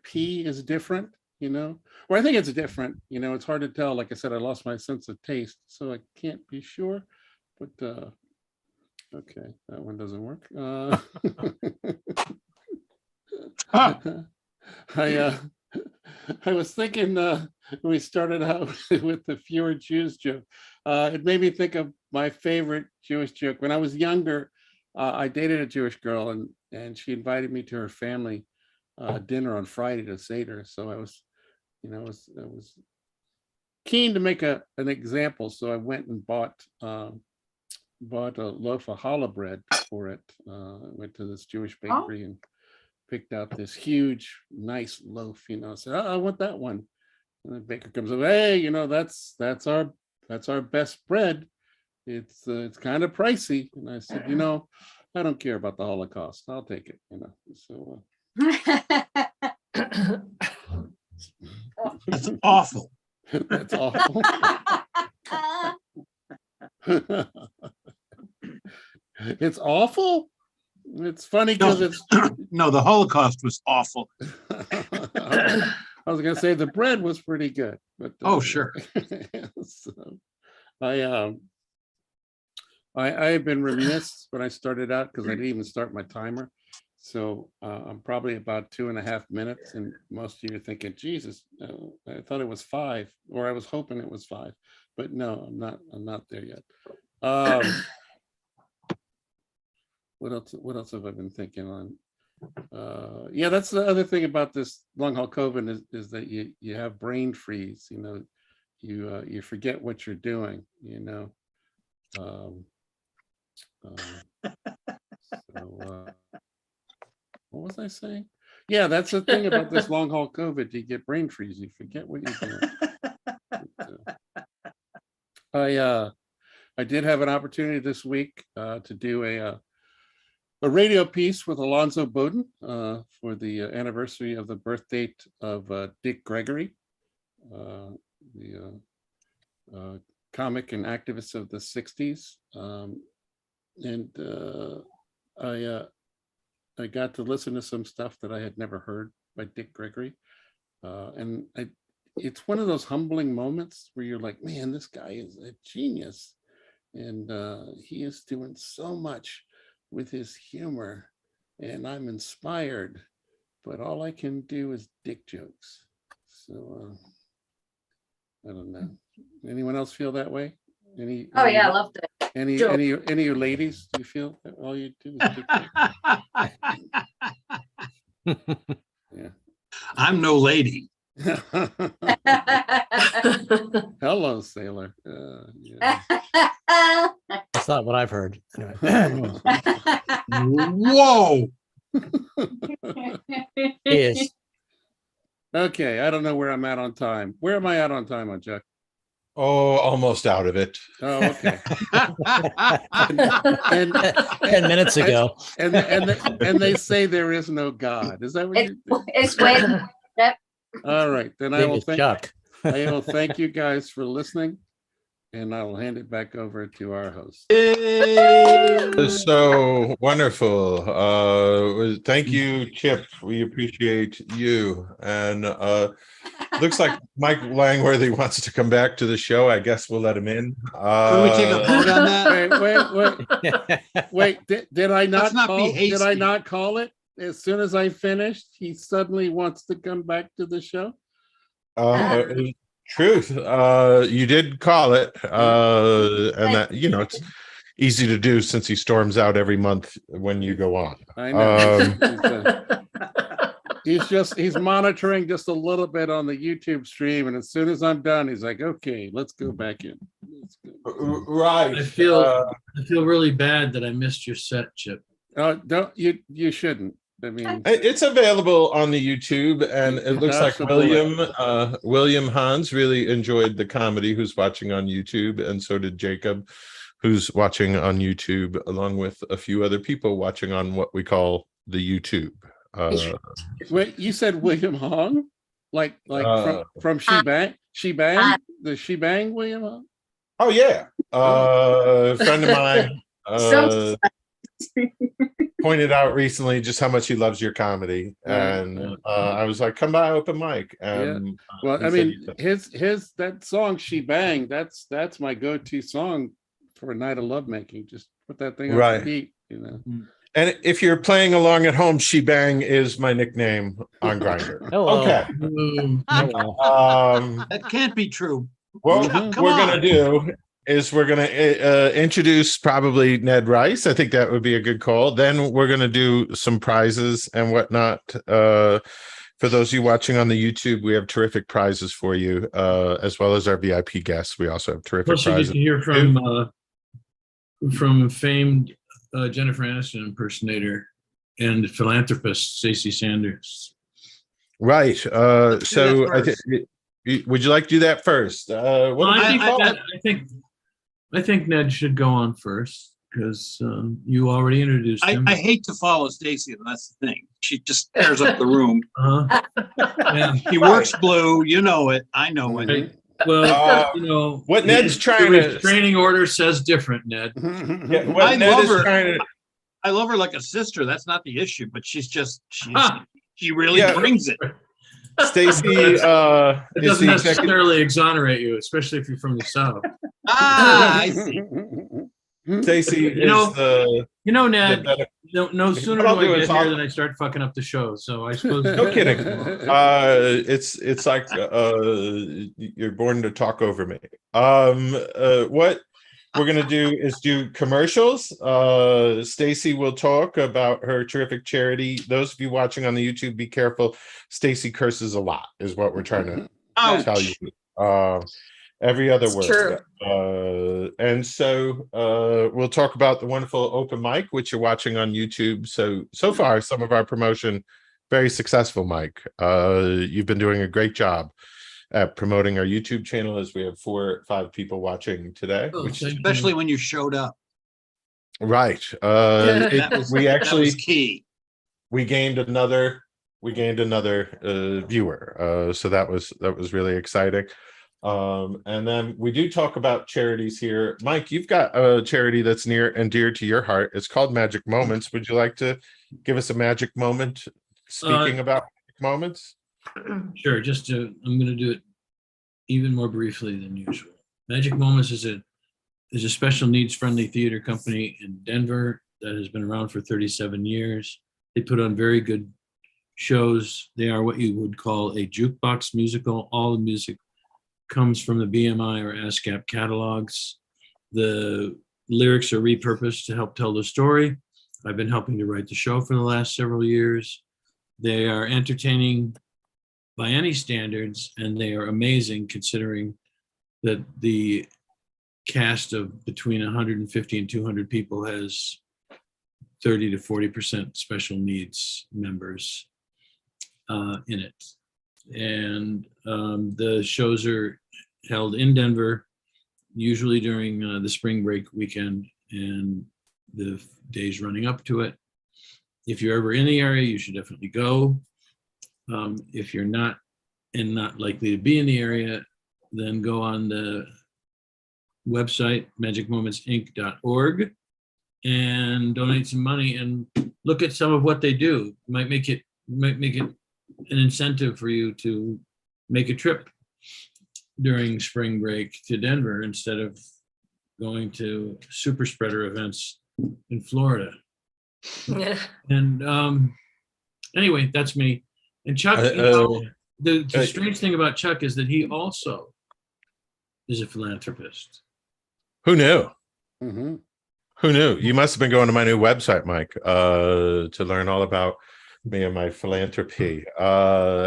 pee is different. Or I think it's different. It's hard to tell. Like I said, I lost my sense of taste, so I can't be sure. But okay, that one doesn't work. I was thinking when we started out with the fewer Jews joke, it made me think of my favorite Jewish joke. When I was younger, I dated a Jewish girl, and she invited me to her family dinner on Friday to Seder. So I was keen to make an example. So I went and bought a loaf of challah bread for it. I went to this Jewish bakery and picked out this huge, nice loaf. Said, I want that one. And the baker comes up, hey, that's that's our best bread. It's kind of pricey. And I said, I don't care about the Holocaust. I'll take it, So That's awful. that's awful. It's awful. It's funny because it's No, the Holocaust was awful. I was gonna say the bread was pretty good, but Oh, sure. So I've been remiss when I started out because I didn't even start my timer. So I'm probably about 2.5 minutes, and most of you are thinking, Jesus, I thought it was 5, or I was hoping it was 5, but no, I'm not there yet. What else have I been thinking on? Yeah, that's the other thing about this long haul COVID is that you have brain freeze. You forget what you're doing. What was I saying? Yeah, that's the thing about this long haul COVID. You get brain freeze. You forget what you're doing. I did have an opportunity this week to do a radio piece with Alonzo Bowden for the anniversary of the birth date of Dick Gregory, the comic and activist of the 60s. I got to listen to some stuff that I had never heard by Dick Gregory. It's one of those humbling moments where you're like, man, this guy is a genius. And he is doing so much with his humor, and I'm inspired, but all I can do is dick jokes. So I don't know. Anyone else feel that way? Oh yeah, I loved it. Any of you ladies, do you feel that all you do is dick jokes? Yeah. I'm no lady. Hello, sailor. Yeah. That's not what I've heard. Anyway. Whoa. Yes. Okay, I don't know where I'm at on time. Where am I at on time, on Chuck? Oh, almost out of it. Oh, okay. and 10 minutes ago. And they say there is no God. Is that what you? It's when. Yep. All right, then I Maybe will it's thank. Chuck. I will thank you guys for listening, and I will hand it back over to our host. So wonderful. Thank you, Chip. We appreciate you. And looks like Mike Langworthy wants to come back to the show. I guess we'll let him in. Can we take a vote on that? Wait. Did I not Let's not be call? Did I hasty. not call it? As soon as I finished, he suddenly wants to come back to the show. Truth. You did call it. And that, it's easy to do since he storms out every month when you go on. I know. He's monitoring just a little bit on the YouTube stream, and as soon as I'm done, he's like, "Okay, let's go back in." Right. I feel really bad that I missed your set, Chip. Don't you shouldn't. I mean, It's available on the YouTube, and it looks like William Hans really enjoyed the comedy, who's watching on YouTube, and so did Jacob, who's watching on YouTube, along with a few other people watching on what we call the YouTube. Wait, you said William Hong, like from Shebang, the Shebang William Hong? Oh yeah, a friend of mine pointed out recently just how much he loves your comedy, and I was like, "Come by open mic." And well, I mean, his that song "Shebang," that's my go-to song for a night of lovemaking. Just put that thing on repeat, And if you're playing along at home, Shebang is my nickname on Grindr. Okay. That can't be true. What we're going to do is we're going to introduce probably Ned Rice. I think that would be a good call. Then we're going to do some prizes and whatnot. For those of you watching on the YouTube, we have terrific prizes for you, as well as our VIP guests. We also have terrific Plus, prizes. you get to hear from famed Jennifer Aniston impersonator and philanthropist Stacey Sanders. Right. So I think would you like to do that first? What did you call it? I think Ned should go on first because you already introduced him. I hate to follow Stacy, and that's the thing. She just tears up the room. Yeah. He works blue. You know it. I know it. Right. Well, what Ned's trying the to restraining order says different, Ned. Yeah, what Ned is trying to. I love her like a sister. That's not the issue, but she really brings it. Stacy, it doesn't necessarily exonerate you, especially if you're from the South. I see. Stacy, Ned. No sooner do I get here than I start fucking up the show. So I suppose. No kidding. It's like you're born to talk over me. What we're gonna do is do commercials. Stacy will talk about her terrific charity. Those of you watching on the YouTube, be careful. Stacy curses a lot, is what we're trying to tell you. Every other word. True. And so we'll talk about the wonderful open mic, which you're watching on YouTube. So far, some of our promotion, very successful, Mike. You've been doing a great job at promoting our YouTube channel, as we have 4 or 5 people watching today. Especially when you showed up. Right. That was key. We gained another viewer. So that was really exciting. And then we do talk about charities here. Mike, you've got a charity that's near and dear to your heart. It's called Magic Moments. Would you like to give us a magic moment speaking about magic moments? Sure. I'm going to do it even more briefly than usual. Magic Moments is a special needs friendly theater company in Denver that has been around for 37 years. They put on very good shows. They are what you would call a jukebox musical. All the music comes from the BMI or ASCAP catalogs. The lyrics are repurposed to help tell the story. I've been helping to write the show for the last several years. They are entertaining by any standards, and they are amazing considering that the cast of between 150 and 200 people has 30 to 40% special needs members in it. And the shows are held in Denver, usually during the spring break weekend and the days running up to it. If you're ever in the area, you should definitely go. If you're not likely to be in the area, then go on the website, magicmomentsinc.org, and donate some money and look at some of what they do. Might make it an incentive for you to make a trip during spring break to Denver instead of going to super spreader events in Florida. Yeah. And anyway, that's me. And Chuck, the strange thing about Chuck is that he also is a philanthropist. Who knew? Mm-hmm. Who knew? You must have been going to my new website, Mike, to learn all about me and my philanthropy. Right.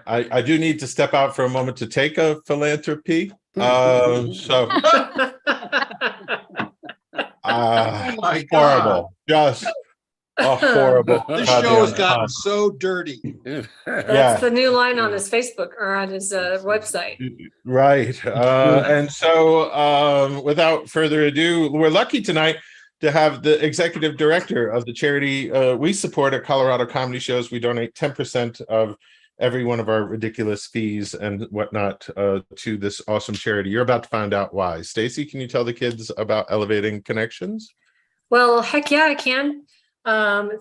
I do need to step out for a moment to take a philanthropy. So Oh my horrible. Just a horrible. This show has gotten so dirty. That's the new line on his Facebook or on his website. Right. And so without further ado, we're lucky tonight to have the executive director of the charity we support at Colorado Comedy Shows. We donate 10% of every one of our ridiculous fees and whatnot to this awesome charity. You're about to find out why. Stacy, can you tell the kids about Elevating Connections? Well, heck yeah, I can.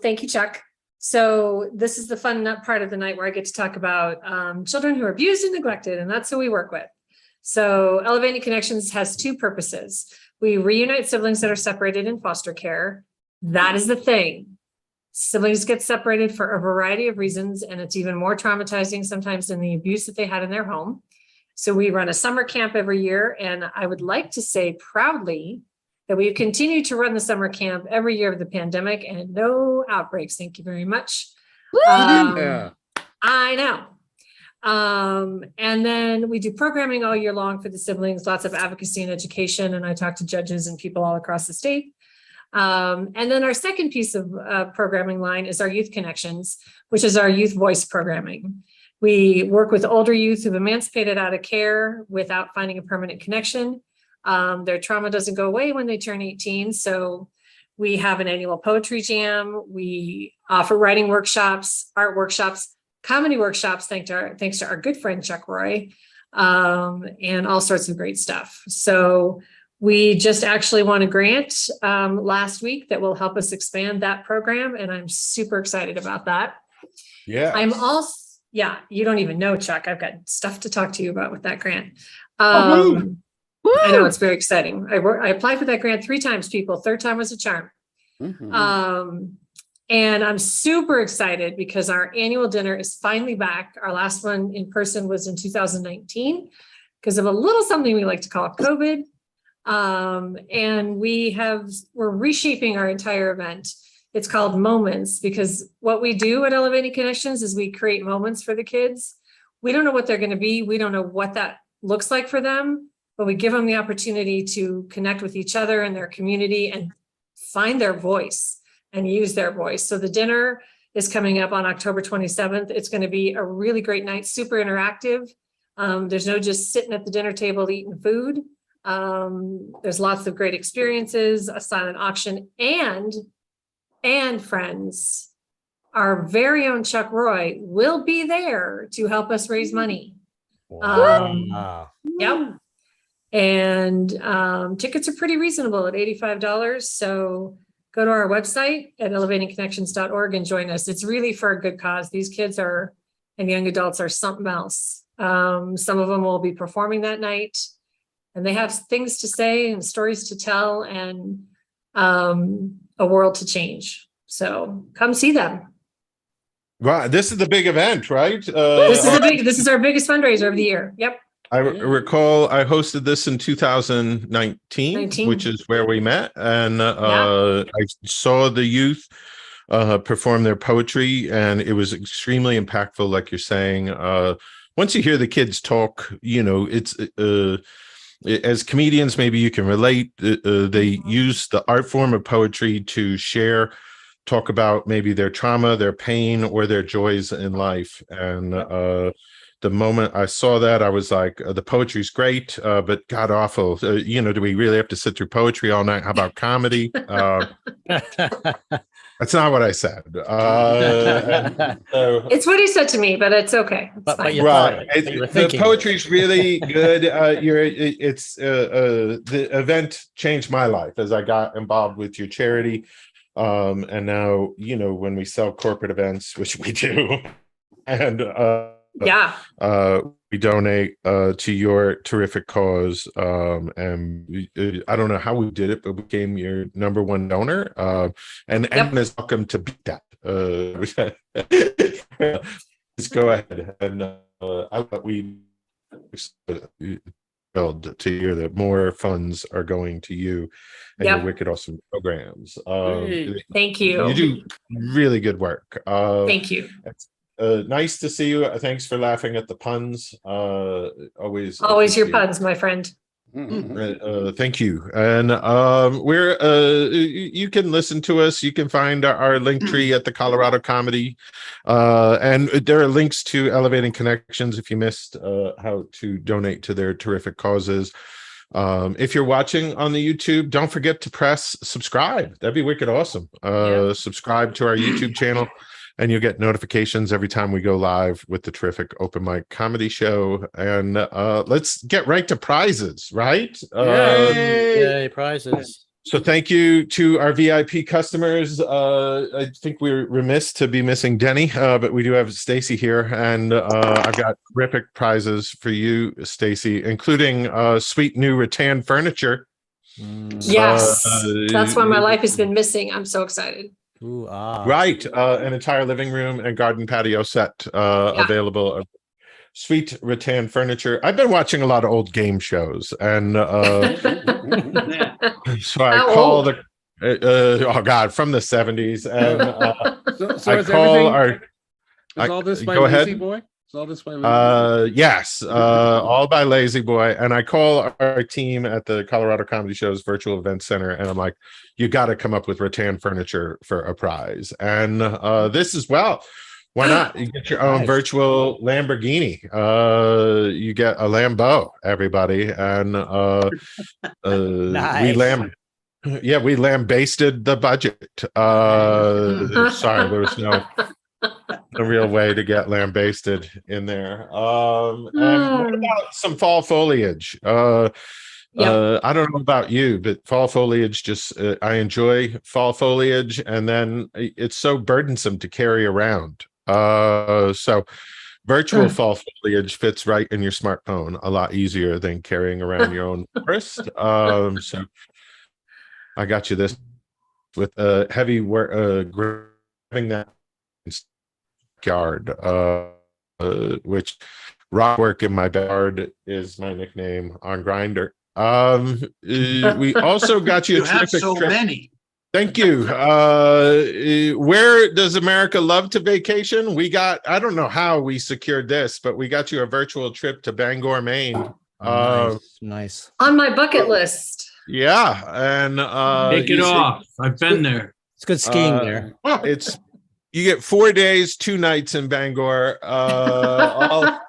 Thank you, Chuck. So this is the fun part of the night where I get to talk about children who are abused and neglected, and that's who we work with. So Elevating Connections has 2 purposes. We reunite siblings that are separated in foster care. That is the thing. Siblings get separated for a variety of reasons, and it's even more traumatizing sometimes than the abuse that they had in their home. So we run a summer camp every year, and I would like to say proudly that we've continued to run the summer camp every year of the pandemic and no outbreaks. Thank you very much. Yeah. I know. And then we do programming all year long for the siblings, lots of advocacy and education. And I talk to judges and people all across the state. And then our second piece of programming line is our Youth Connections, which is our youth voice programming. We work with older youth who've emancipated out of care without finding a permanent connection. Their trauma doesn't go away when they turn 18. So we have an annual poetry jam. We offer writing workshops, art workshops, comedy workshops, thanks to our good friend Chuck Roy, and all sorts of great stuff. So we just actually won a grant last week that will help us expand that program, and I'm super excited about that. Yeah. I'm also, yeah, you don't even know, Chuck. I've got stuff to talk to you about with that grant. I know, it's very exciting. I applied for that grant 3 times, people. 3rd time was a charm. And I'm super excited because our annual dinner is finally back. Our last one in person was in 2019 because of a little something we like to call COVID. And we're reshaping our entire event. It's called Moments, because what we do at Elevating Connections is we create moments for the kids. We don't know what they're going to be. We don't know what that looks like for them, but we give them the opportunity to connect with each other and their community and find their voice and use their voice. So the dinner is coming up on October 27th. It's going to be a really great night, super interactive. There's no just sitting at the dinner table eating food. There's lots of great experiences, a silent auction, and friends, our very own Chuck Roy will be there to help us raise money. Wow. Yep. And tickets are pretty reasonable at $85. So go to our website at elevatingconnections.org and join us. It's really for a good cause. These kids and young adults are something else. Some of them will be performing that night, and they have things to say and stories to tell and a world to change. So come see them. Wow, this is the big event, right? This is our biggest fundraiser of the year. Yep. I recall I hosted this in 2019, which is where we met, and I saw the youth perform their poetry, and it was extremely impactful. Like you're saying, once you hear the kids talk, it's as comedians, maybe you can relate. They use the art form of poetry to share, talk about maybe their trauma, their pain, or their joys in life. And the moment I saw that, I was like, the poetry's great, but god awful. Do we really have to sit through poetry all night? How about comedy? That's not what I said. It's what he said to me, but it's okay. It's but fine. Right. The poetry's really good. The event changed my life as I got involved with your charity. And now, when we sell corporate events, which we do, and we donate to your terrific cause. And I don't know how we did it, but we became your #1 donor. And Emma is welcome to beat that. Just go ahead. And I thought we thrilled to hear that more funds are going to you and your wicked awesome programs. Thank you. You do really good work. Thank you. Nice to see you. Thanks for laughing at the puns. Always your puns, my friend. Thank you. And you can listen to us. You can find our link tree at the Colorado Comedy, and there are links to Elevating Connections if you missed how to donate to their terrific causes. If you're watching on the YouTube, don't forget to press subscribe. That'd be wicked awesome. Subscribe to our YouTube channel, and you'll get notifications every time we go live with the terrific open mic comedy show. And let's get right to prizes, right? Yay, prizes. So thank you to our VIP customers. I think we're remiss to be missing Denny, but we do have Stacy here, and I've got terrific prizes for you, Stacy, including sweet new rattan furniture. Yes, that's why my life has been missing. I'm so excited. Ooh, Right, an entire living room and garden patio set available of sweet rattan furniture. I've been watching a lot of old game shows, and so I call from the 70s, and So I is call everything- Is all this by go ahead. Lazy Boy? It's all this by Lazy Yes, all by Lazy Boy. And I call our team at the Colorado Comedy Show's virtual event center, and I'm like, you got to come up with rattan furniture for a prize. And this as well. Why not? You get your own Nice. virtual Lamborghini. You get a Lambo, everybody. And Nice. we lambasted the budget. Sorry, there was no real way to get lambasted in there. And what about some fall foliage? I don't know about you, but fall foliage just I enjoy fall foliage, and then it's so burdensome to carry around. So virtual fall foliage fits right in your smartphone a lot easier than carrying around your own forest. So I got you this with heavy work, grabbing that yard, which rock work in my backyard is my nickname on Grindr. We also got you a You have terrific so trip. many. Thank you. Where does America love to vacation? We got, I don't know how we secured this, but we got you a virtual trip to Bangor, Maine. Nice. On my bucket list. Yeah, and Take it off. I've been there. It's good skiing there. It's you get 4 days, 2 nights in Bangor. All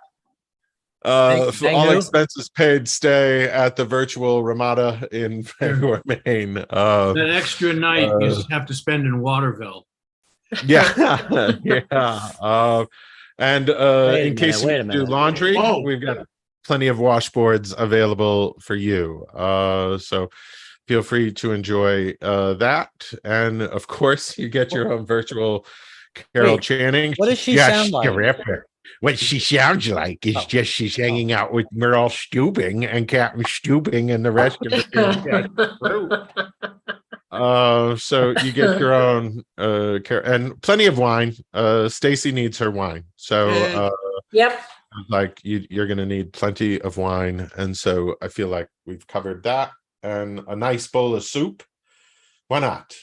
expenses paid. Stay at the virtual Ramada in Bangor, Maine. That extra night you just have to spend in Waterville. Yeah, yeah. And in case you do laundry, we've got plenty of washboards available for you. So feel free to enjoy that. And of course, you get your own virtual Carol Channing. What does she sound like? What she sounds like is just she's hanging out with Merle Stubing and Captain Stubing and the rest of the crew. So you get your own and plenty of wine. Stacy needs her wine. So yep. Like you're going to need plenty of wine. And so I feel like we've covered that, and a nice bowl of soup. Why not?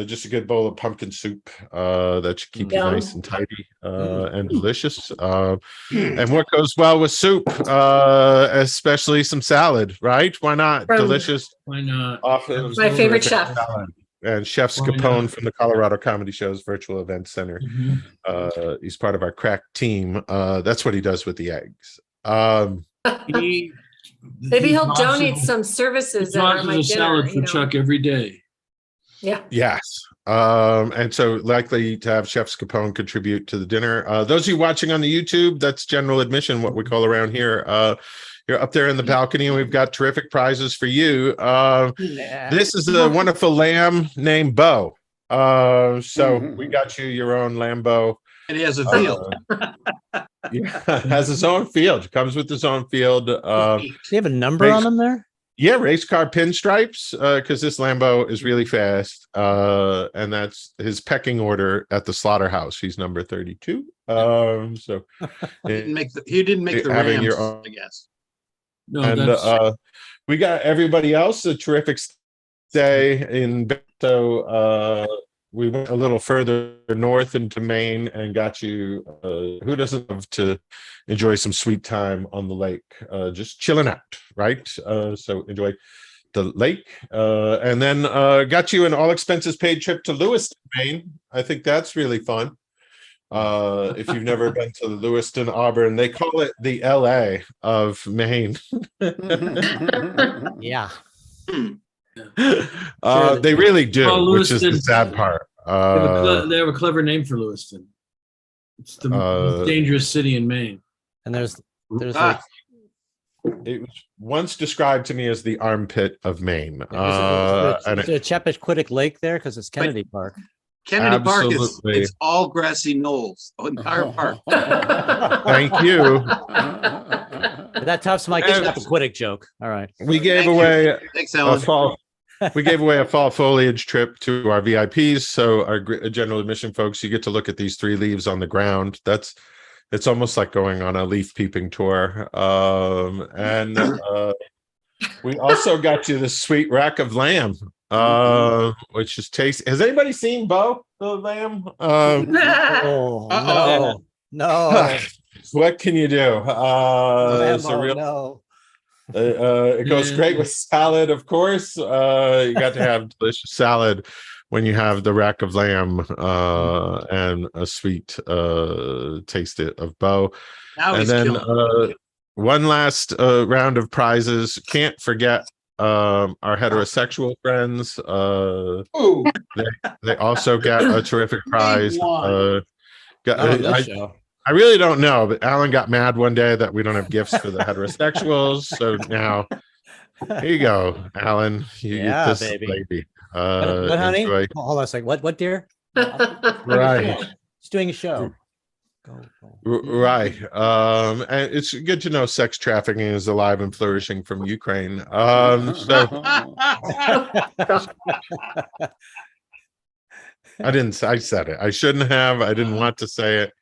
Just a good bowl of pumpkin soup that should keep you nice and tidy and delicious. And what goes well with soup, especially some salad, right? Why not? Delicious. Why not? Often My favorite chef. Salad. And Chef Scapone from the Colorado Comedy Show's virtual event center. He's part of our crack team. That's what he does with the eggs. Maybe he'll donate some services that are my dinner. Salad for Chuck every day. Yeah. Yes. And so likely to have Chef Scapone contribute to the dinner. Those of you watching on the YouTube, that's general admission, what we call around here. You're up there in the balcony, and we've got terrific prizes for you. This is a wonderful lamb named Bo. So we got you your own Lambo. And he has a field. Yeah, has his own field. Comes with his own field. Do you have a number on him there? Yeah, race car pinstripes, because this Lambo is really fast. And that's his pecking order at the slaughterhouse. He's number 32. So he didn't make the having Rams, your own, I guess. No, and we got everybody else a terrific stay in. So we went a little further north into Maine and got you. Who doesn't love to enjoy some sweet time on the lake? Just chilling out, right? So enjoy the lake, and then got you an all expenses paid trip to Lewiston, Maine. I think that's really fun. If you've never been to Lewiston, Auburn, they call it the LA of Maine. Yeah. They really do, which is the sad part. They have a clever name for Lewiston. It's the most dangerous city in Maine. And there's like, it was once described to me as the armpit of Maine. is there a Chappaquiddick Lake there? Because it's Kennedy Park. Kennedy Park it's all grassy knolls. The entire park. Thank you. That tops my Chappaquiddick joke. All right. We gave away a fall. We gave away a fall foliage trip to our VIPs. So our general admission folks, you get to look at these 3 leaves on the ground. It's almost like going on a leaf peeping tour. And we also got you the sweet rack of lamb, which is tasty. Has anybody seen Bo the lamb? No. what can you do? It's a Lambo, real. no. It goes great with salad, of course. You got to have delicious salad when you have the rack of lamb and a sweet taste of bow. Now And he's then killing. one last round of prizes. Can't forget our heterosexual friends. They also get a terrific prize. Not on this show. I really don't know, but Alan got mad one day that we don't have gifts for the heterosexuals. So now, here you go, Alan. You Yeah, this baby. lady. What, honey? Enjoy. Hold on a second. What, dear? Right. He's doing a show. Go. Right. And it's good to know sex trafficking is alive and flourishing from Ukraine. So I said it. I shouldn't have. I didn't want to say it.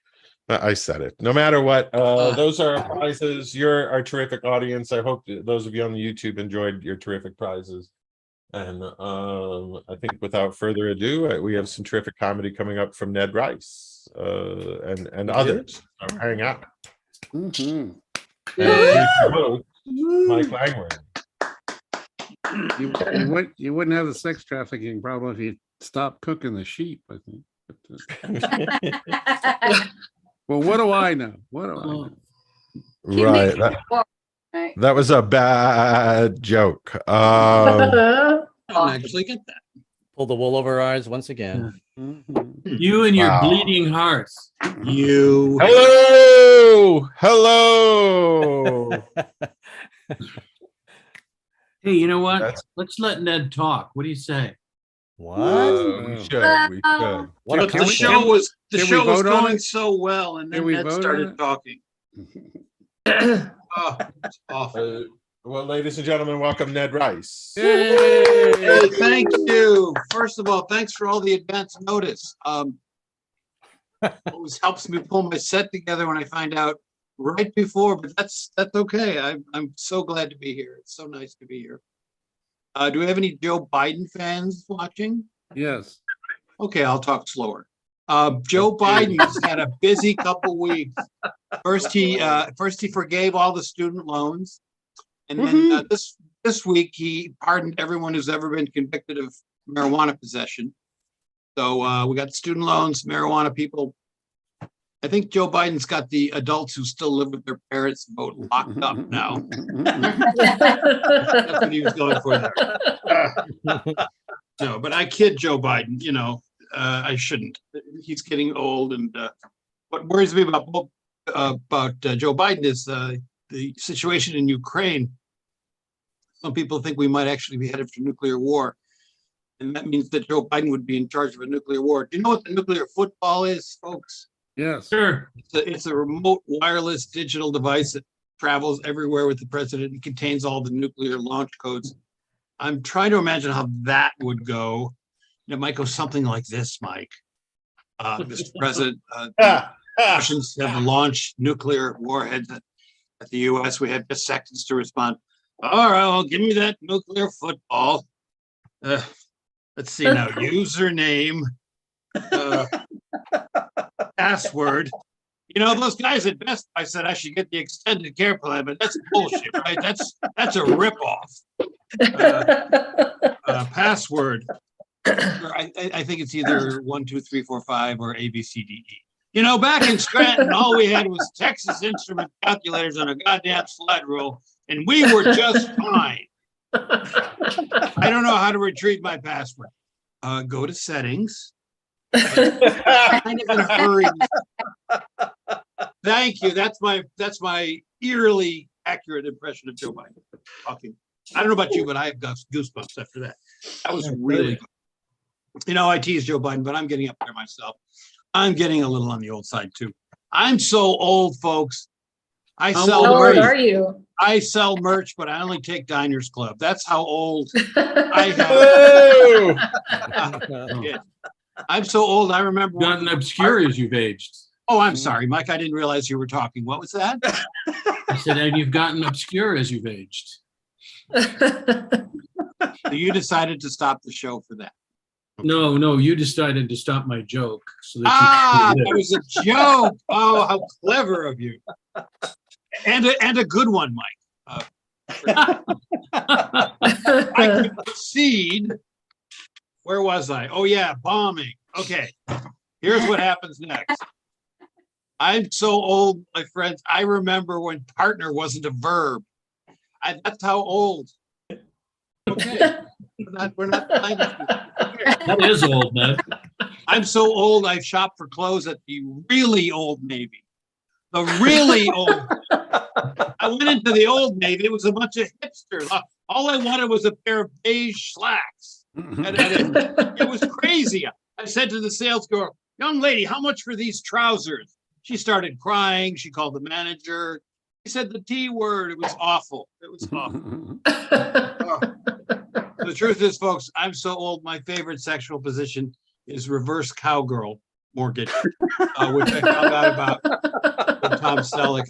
I said it. No matter what, those are our prizes. You're our terrific audience. I hope those of you on the YouTube enjoyed your terrific prizes. And I think without further ado, we have some terrific comedy coming up from Ned Rice and others. So hang out. Mhm. Mike Langworthy. You wouldn't have the sex trafficking problem if you stopped cooking the sheep, I think. Well, what do I know? What do I know? Right. That was a bad joke. I don't actually get that. Pull the wool over our eyes once again. You and your bleeding hearts. You. Hello. Hey, you know what? Let's let Ned talk. What do you say? What? We should. Look, the show was going so well, and then Ned started talking. Oh, it's awful. Well, ladies and gentlemen, welcome Ned Rice. Hey, thank you. First of all, thanks for all the advance notice. Always helps me pull my set together when I find out right before, but that's okay. I'm so glad to be here. It's so nice to be here. Do we have any Joe Biden fans watching? Yes. Okay, I'll talk slower. Joe Biden has had a busy couple weeks. First he forgave all the student loans, and then this week he pardoned everyone who's ever been convicted of marijuana possession. So we got student loans, marijuana people. I think Joe Biden's got the adults who still live with their parents vote locked up now. That's what he was going for there. No, but I kid Joe Biden, I shouldn't. He's getting old, and what worries me about Joe Biden is the situation in Ukraine. Some people think we might actually be headed for nuclear war, and that means that Joe Biden would be in charge of a nuclear war. Do you know what the nuclear football is, folks? Yes. Sure. It's a remote wireless digital device that travels everywhere with the president and contains all the nuclear launch codes. I'm trying to imagine how that would go. It might go something like this, Mike. Mr. President, the Russians have launched nuclear warheads at the U.S. We have just seconds to respond. All right, well, give me that nuclear football. Let's see now. Username. Password. Those guys at Best Buy said I should get the extended care plan, but that's bullshit, right? That's a ripoff. Password. I think it's either 1, 2, 3, 4, 5 or A, B, C, D, E. Back in Scranton, all we had was Texas Instrument calculators on a goddamn slide rule, and we were just fine. I don't know how to retrieve my password. Go to settings. Kind of in a hurry. Thank you. That's my eerily accurate impression of Joe Biden talking. I don't know about you, but I have goosebumps after that. That was really good. I tease Joe Biden, but I'm getting up there myself. I'm getting a little on the old side too. I'm so old, folks. I sell How merch. old are you? I sell merch, but I only take Diners Club. That's how old I have. Yeah. I'm so old. I remember. Gotten obscure as you've aged. Oh, I'm sorry, Mike. I didn't realize you were talking. What was that? I said, and you've gotten obscure as you've aged. You decided to stop the show for that. No, you decided to stop my joke. So that That was a joke. Oh, how clever of you. And a good one, Mike. I could proceed. Where was I? Oh yeah, bombing. Okay, here's what happens next. I'm so old, my friends. I remember when partner wasn't a verb. That's how old. Okay, we're not That is old, man. I'm so old, I've shopped for clothes at the really old Navy. The really old. I went into the old Navy. It was a bunch of hipsters. All I wanted was a pair of beige slacks. And it was crazy. I said to the sales girl, young lady, how much for these trousers? She started crying. She called the manager. He said the T word. It was awful. It was awful. The truth is, folks, I'm so old. My favorite sexual position is reverse cowgirl mortgage, which I found out about with Tom Selleck.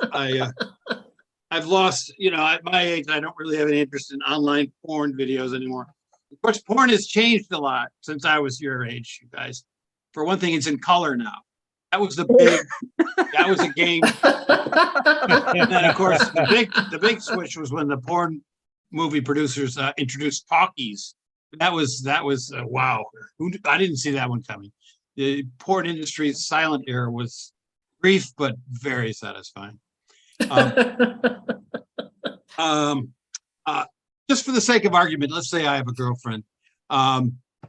I've lost, at my age, I don't really have any interest in online porn videos anymore. Of course, porn has changed a lot since I was your age, you guys. For one thing, it's in color now. That was that was a game. And then, of course, the big switch was when the porn movie producers introduced talkies. That was wow. I didn't see that one coming. The porn industry's silent era was brief but very satisfying. Just for the sake of argument, let's say I have a girlfriend.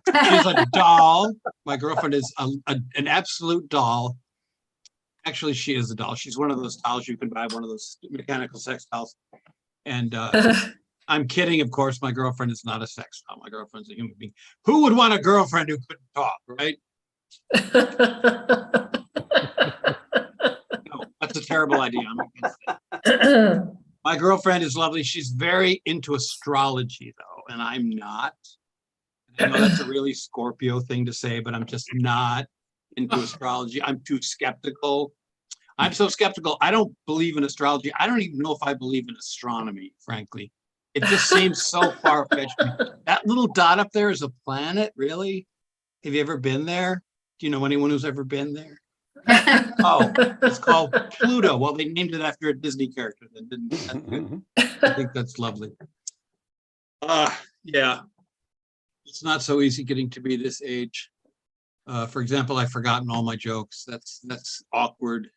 She's a doll. My girlfriend is an absolute doll. Actually, she is a doll. She's one of those dolls you can buy, one of those mechanical sex dolls. And I'm kidding, of course. My girlfriend is not a sex doll. My girlfriend's a human being. Who would want a girlfriend who couldn't talk, right? No, that's a terrible idea. I'm against that. My girlfriend is lovely. She's very into astrology, though, and I'm not. I know that's a really Scorpio thing to say, but I'm just not into astrology. I'm too skeptical. I'm so skeptical. I don't believe in astrology. I don't even know if I believe in astronomy, frankly. It just seems so far-fetched. That little dot up there is a planet, really? Have you ever been there? Do you know anyone who's ever been there? Oh, it's called Pluto. Well, they named it after a Disney character. That didn't. That's good. I think that's lovely. Yeah. It's not so easy getting to be this age. For example, I've forgotten all my jokes. That's awkward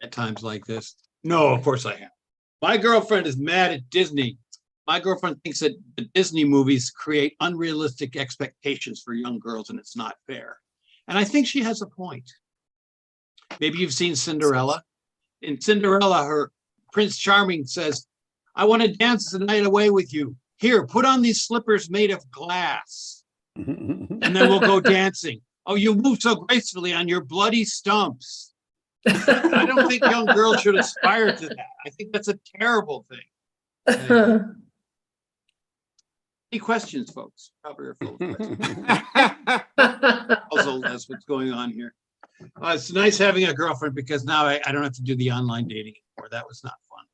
at times like this. No, of course I have. My girlfriend is mad at Disney. My girlfriend thinks that the Disney movies create unrealistic expectations for young girls, and it's not fair. And I think she has a point. Maybe you've seen Cinderella. In Cinderella, her Prince Charming says, I want to dance the night away with you. Here, put on these slippers made of glass, and then we'll go dancing. Oh, you move so gracefully on your bloody stumps. I don't think young girls should aspire to that. I think that's a terrible thing. Any questions, folks? Probably are full of questions. Also, that's what's going on here. It's nice having a girlfriend because now I don't have to do the online dating anymore. That was not fun.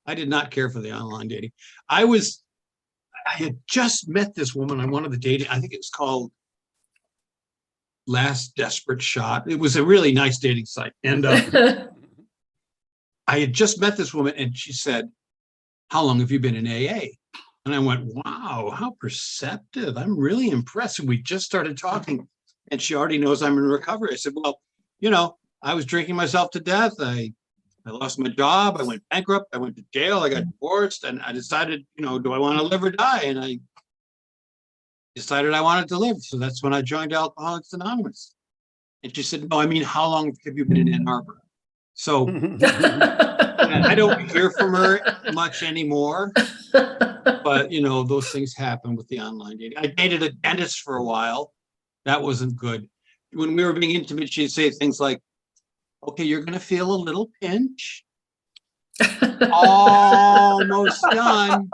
I did not care for the online dating. I had just met this woman on one of the dating, I think it was called Last Desperate Shot. It was a really nice dating site. And I had just met this woman and she said, how long have you been in AA? And I went, wow, how perceptive. I'm really impressed. And we just started talking and she already knows I'm in recovery. I said, well, I was drinking myself to death. I lost my job. I went bankrupt. I went to jail. I got divorced. And I decided, do I want to live or die? And I decided I wanted to live. So that's when I joined Alcoholics Anonymous. And she said, no, I mean, how long have you been in Ann Arbor? So I don't hear from her much anymore. But, those things happen with the online dating. I dated a dentist for a while. That wasn't good. When we were being intimate, she'd say things like, okay, you're going to feel a little pinch. Almost done.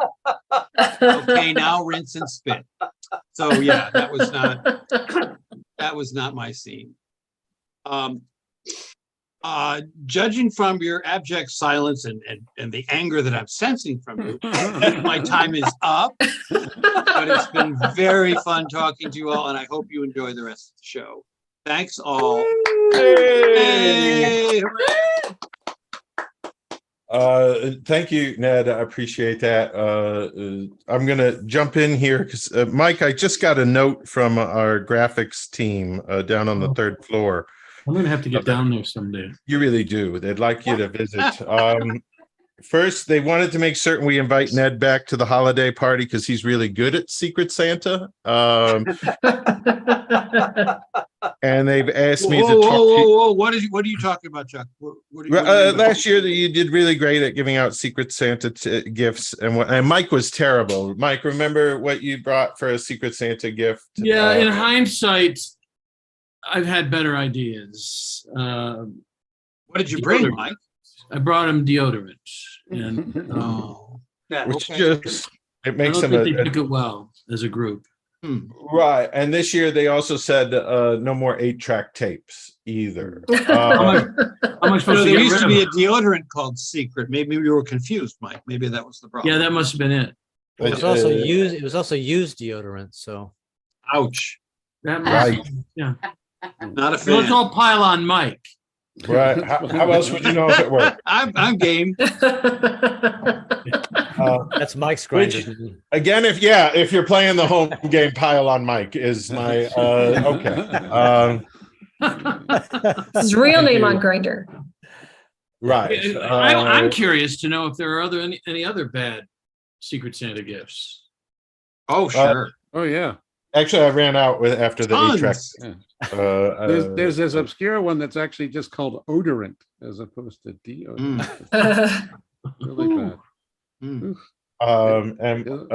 Okay, now rinse and spit. So yeah, that was not my scene. Judging from your abject silence and the anger that I'm sensing from you, I think my time is up. But it's been very fun talking to you all, and I hope you enjoy the rest of the show. Thanks all. Hey. Thank you, Ned. I appreciate that. I'm gonna jump in here because Mike, I just got a note from our graphics team down on the third floor. I'm gonna have to get down there someday. You really do. They'd like you to visit. First, they wanted to make certain we invite Ned back to the holiday party because he's really good at Secret Santa. And they've asked me to talk to you. Whoa. What are you talking about, Chuck? Last year, you did really great at giving out Secret Santa gifts, and Mike was terrible. Mike, remember what you brought for a Secret Santa gift? Yeah, in hindsight, I've had better ideas. What did you bring, Mike? I brought him deodorant, and which just it makes them. They took it well as a group. Right, and this year they also said no more 8-track tapes either. How much there used to be a deodorant called Secret. Maybe we were confused, Mike. Maybe that was the problem. Yeah, that must have been it. It was also used. It was also used deodorant. So, ouch. That right. Yeah. Not a fan. Let's all pile on Mike. Right. How else would you know if it worked? I'm game. That's Mike's grinder. Again, if you're playing the home game, pile on Mike is my okay. His real name on Grinder. Right. I'm curious to know if there are any other bad Secret Santa gifts. Oh sure. Oh yeah. Actually, I ran out after the 8-track. Yeah. There's this obscure one that's actually just called odorant as opposed to deodorant. Really bad. And it'll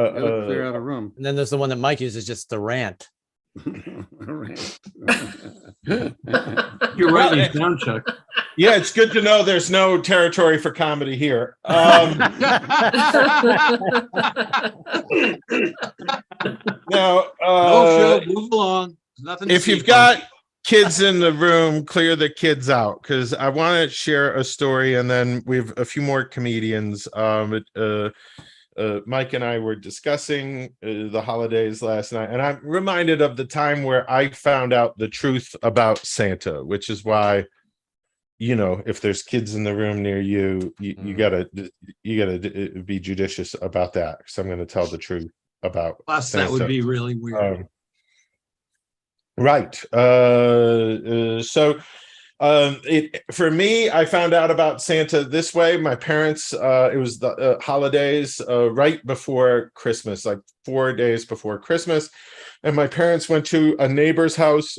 clear out a room. And then there's the one that Mike uses, just the rant. You're writing it down, Chuck. Yeah, it's good to know there's no territory for comedy here. Now, move along. Nothing. If you've got kids in the room, clear the kids out because I want to share a story, and then we have a few more comedians. Mike and I were discussing the holidays last night, and I'm reminded of the time where I found out the truth about Santa, which is why, if there's kids in the room near you, you gotta be judicious about that because I'm going to tell the truth about Plus, Santa. that would be really weird. Right. For me, I found out about Santa this way. My parents, it was the holidays right before Christmas, like 4 days before Christmas. And my parents went to a neighbor's house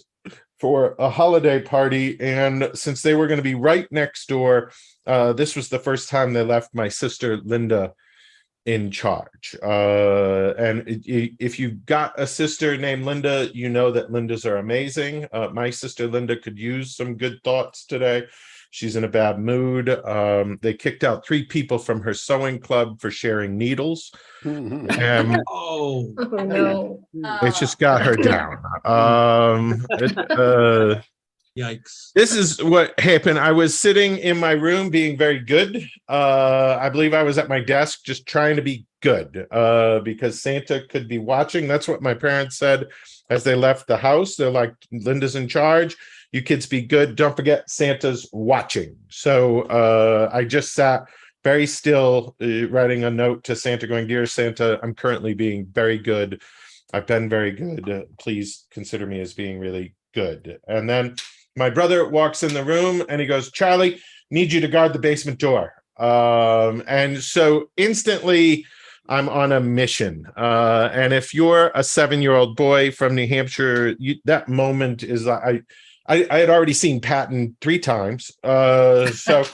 for a holiday party. And since they were going to be right next door, this was the first time they left my sister, Linda, in charge. And if you got a sister named Linda, you know that Lindas are amazing. My sister Linda could use some good thoughts today. She's in a bad mood. They kicked out 3 people from her sewing club for sharing needles. Oh no. It just got her down. Yikes. This is what happened. I was sitting in my room being very good. I believe I was at my desk just trying to be good because Santa could be watching. That's what my parents said as they left the house. They're like, Linda's in charge. You kids be good. Don't forget Santa's watching. So I just sat very still writing a note to Santa going, Dear Santa, I'm currently being very good. I've been very good. Please consider me as being really good. And then my brother walks in the room and he goes, Charlie, need you to guard the basement door. And so instantly I'm on a mission. And if you're a 7-year-old boy from New Hampshire, that moment is I had already seen Patton 3 times. So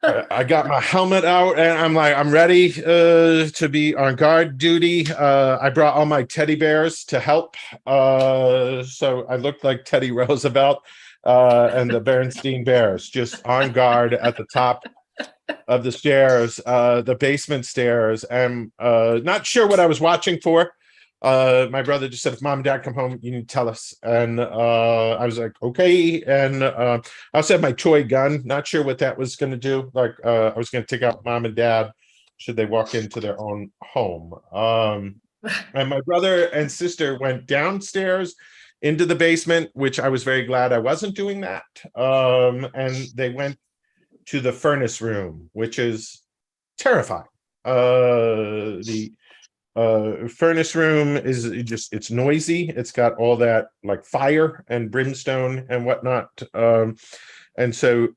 I got my helmet out and I'm like, I'm ready to be on guard duty. I brought all my teddy bears to help. So I looked like Teddy Roosevelt and the Bernstein Bears, just on guard at the top of the stairs, the basement stairs. I'm not sure what I was watching for. my brother just said, if mom and dad come home, you need to tell us. And I was like, okay. And I also had my toy gun. Not sure what that was going to do. Like I was going to take out mom and dad should they walk into their own home. And my brother and sister went downstairs into the basement, which I was very glad I wasn't doing that. And they went to the furnace room, which is terrifying. The furnace room is just, it's noisy. It's got all that like fire and brimstone and whatnot. And so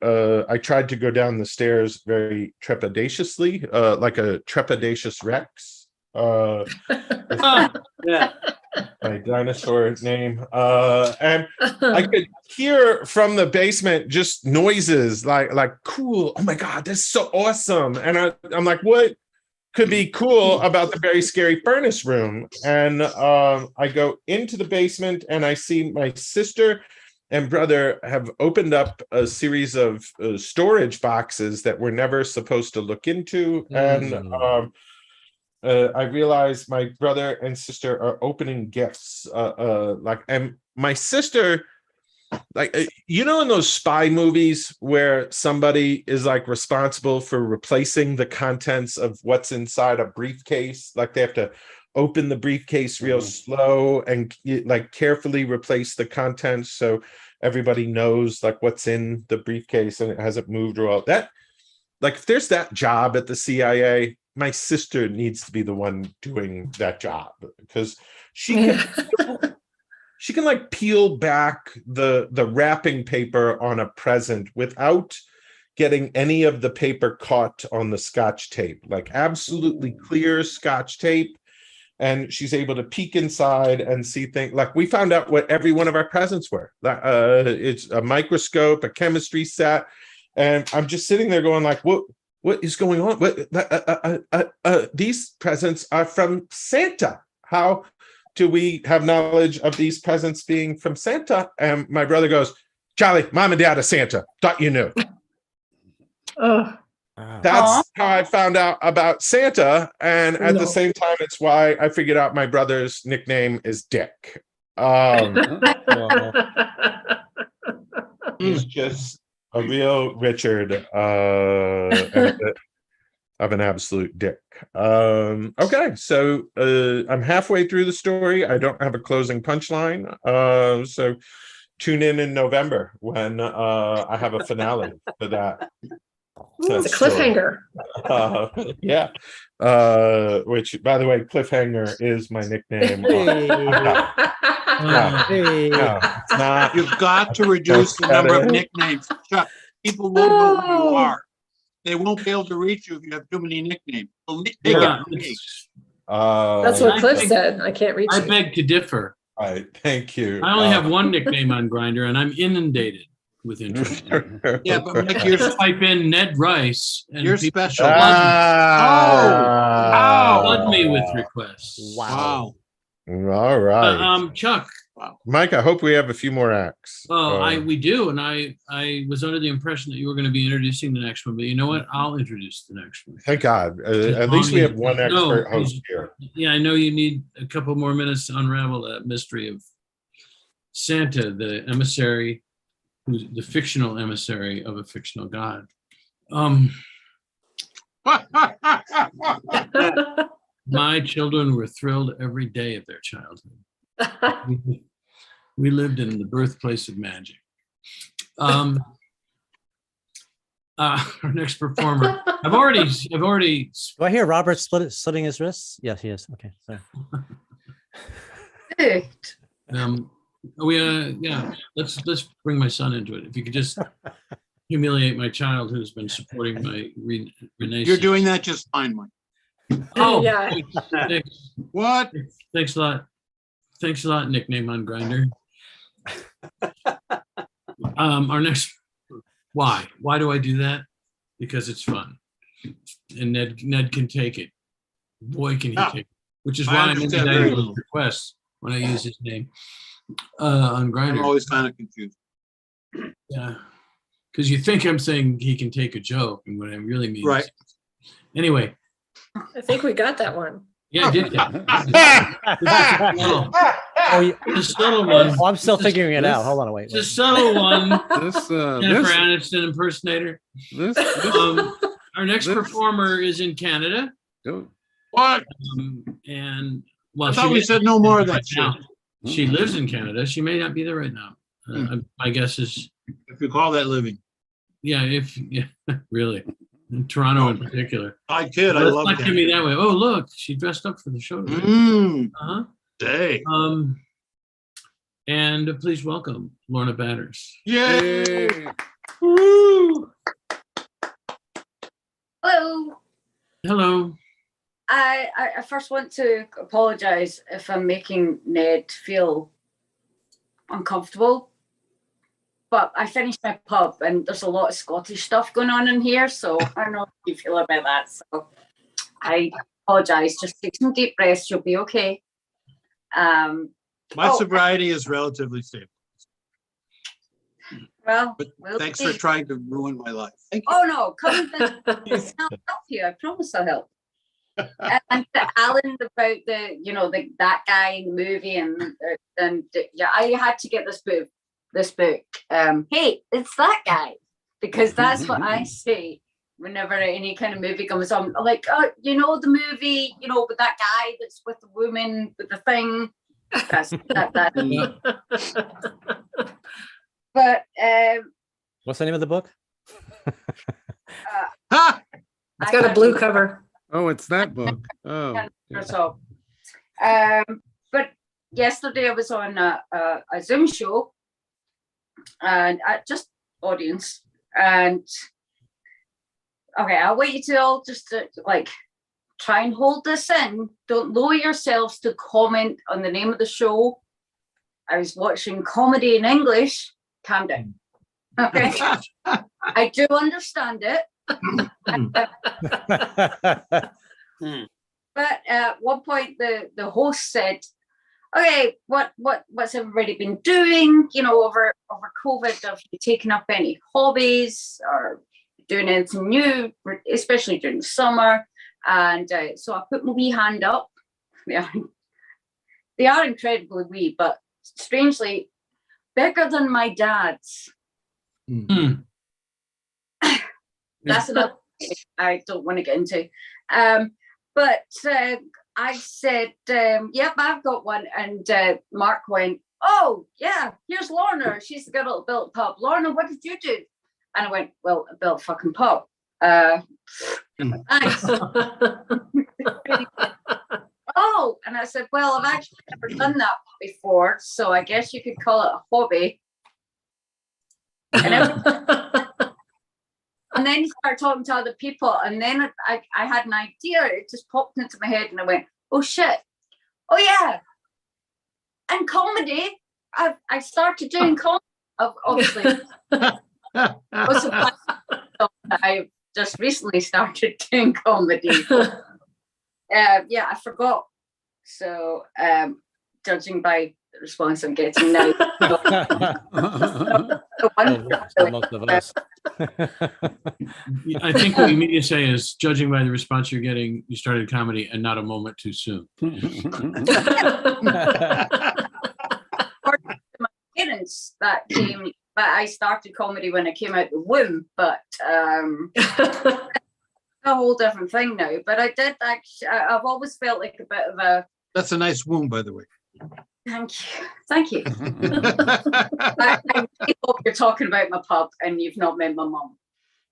I tried to go down the stairs very trepidatiously, like a trepidatious Rex. Yeah. My dinosaur name. And I could hear from the basement just noises like cool. Oh my God, this is so awesome. And I'm like, what could be cool about the very scary furnace room? And I go into the basement and I see my sister and brother have opened up a series of storage boxes that we're never supposed to look into. And I realized my brother and sister are opening gifts. And my sister, like, in those spy movies where somebody is like responsible for replacing the contents of what's inside a briefcase, like they have to open the briefcase real slow and like carefully replace the contents so everybody knows like what's in the briefcase and it hasn't moved or all that. Like if there's that job at the CIA, my sister needs to be the one doing that job because she can like peel back the wrapping paper on a present without getting any of the paper caught on the Scotch tape, like absolutely clear Scotch tape. And she's able to peek inside and see things. Like we found out what every one of our presents were. It's a microscope, a chemistry set. And I'm just sitting there going like, what is going on? These presents are from Santa. How do we have knowledge of these presents being from Santa? And my brother goes, Charlie, mom and dad are Santa. Thought you knew. That's how I found out about Santa. And at the same time, it's why I figured out my brother's nickname is Dick. He's just a real Richard of an absolute dick. Okay, so I'm halfway through the story. I don't have a closing punchline. So tune in November when I have a finale for that. It's a cliffhanger. Yeah. Which, by the way, cliffhanger is my nickname. No, it's not. You've got to reduce the number of nicknames. Chuck, people won't know who you are. They won't be able to reach you if you have too many nicknames. That's what Cliff said. I can't reach you. I beg to differ. All right, thank you. I only have one nickname on Grindr, and I'm inundated with interest. Yeah, but Mike, you're type in Ned Rice, and you're special. Flood me with requests. Wow. All right. Chuck. Wow. Mike, I hope we have a few more acts. We do, and I was under the impression that you were going to be introducing the next one, but you know what? I'll introduce the next one. Thank God. At least we have one expert host here. Yeah, I know you need a couple more minutes to unravel that mystery of Santa, the emissary, who's the fictional emissary of a fictional god. My children were thrilled every day of their childhood. We lived in the birthplace of magic. Our next performer. I've already. Do I hear Robert slitting his wrists? Yes, he is. Okay, sorry. Let's bring my son into it. If you could just humiliate my child who's been supporting my renaissance. You're doing that just fine, Mike. Oh, yeah. Thanks. What? Thanks a lot. Thanks a lot, nickname on Grindr. Our next, why do I do that? Because it's fun, and Ned can take it. Boy, can he take it. Which is why I'm inundated with requests when I use his name on Grindr. I'm always kind of confused. Yeah, because you think I'm saying he can take a joke, and what I really mean, right? Anyway, I think we got that one. Yeah, did you? Oh, yeah. The subtle one. Oh, I'm still figuring it out. Hold on, wait. It's a subtle one. This, Jennifer Aniston impersonator. this, Our next performer is in Canada. What? And well, I thought we said no more of that shit. now. She lives in Canada. She may not be there right now. My guess is, If you call that living. yeah, really, in Toronto in particular. I kid. I Let's love not give me that way. Oh, look, she dressed up for the show today. Uh-huh. Day. And please welcome Lorna Batters. Yay! Woo! Hello. Hello. I first want to apologize if I'm making Ned feel uncomfortable. But I finished my pub and there's a lot of Scottish stuff going on in here, so I don't know how you feel about that. So I apologize. Just take some deep breaths, you'll be okay. My sobriety is relatively stable. Well, But we'll thanks see. for trying to ruin my life. Thank you. Oh no, come and visit. I'll help you. I promise I'll help. And to Alan about that guy in the movie and yeah, I had to get this book. Hey, it's that guy, because that's what I say whenever any kind of movie comes on. I'm like, oh, the movie, with that guy that's with the woman with the thing. That's that. But What's the name of the book? It's got a blue cover. Oh, it's that book. Oh, yeah. So, but yesterday I was on a Zoom show and just audience, and okay, I'll wait you till just to try and hold this in. Don't lower yourselves to comment on the name of the show. I was watching comedy in English. Calm down. Okay. I do understand it. But at one point the host said, okay, what's everybody been doing, over COVID? Have you taken up any hobbies or doing anything new, especially during the summer? And so I put my wee hand up. They are incredibly wee, but strangely bigger than my dad's. That's another thing I don't want to get into. But I said, yep, I've got one. And Mark went, oh, yeah, here's Lorna. She's got a built pub. Lorna, what did you do? And I went, well, I built a fucking pub. Thanks. Oh, and I said, well, I've actually never done that before, so I guess you could call it a hobby. And then you start talking to other people, and then I had an idea. It just popped into my head, and I went, oh shit, oh yeah, and comedy. I started doing comedy, obviously. I just recently started doing comedy. Yeah, I forgot. So, judging by the response I'm getting now, Most of us. I think what you mean to say is, judging by the response you're getting, you started comedy and not a moment too soon. My parents that came, but I started comedy when I came out the womb, but a whole different thing now. But I did actually, I've always felt like a bit of a. That's a nice womb, by the way. Thank you. I really hope you're talking about my pub and you've not met my mum.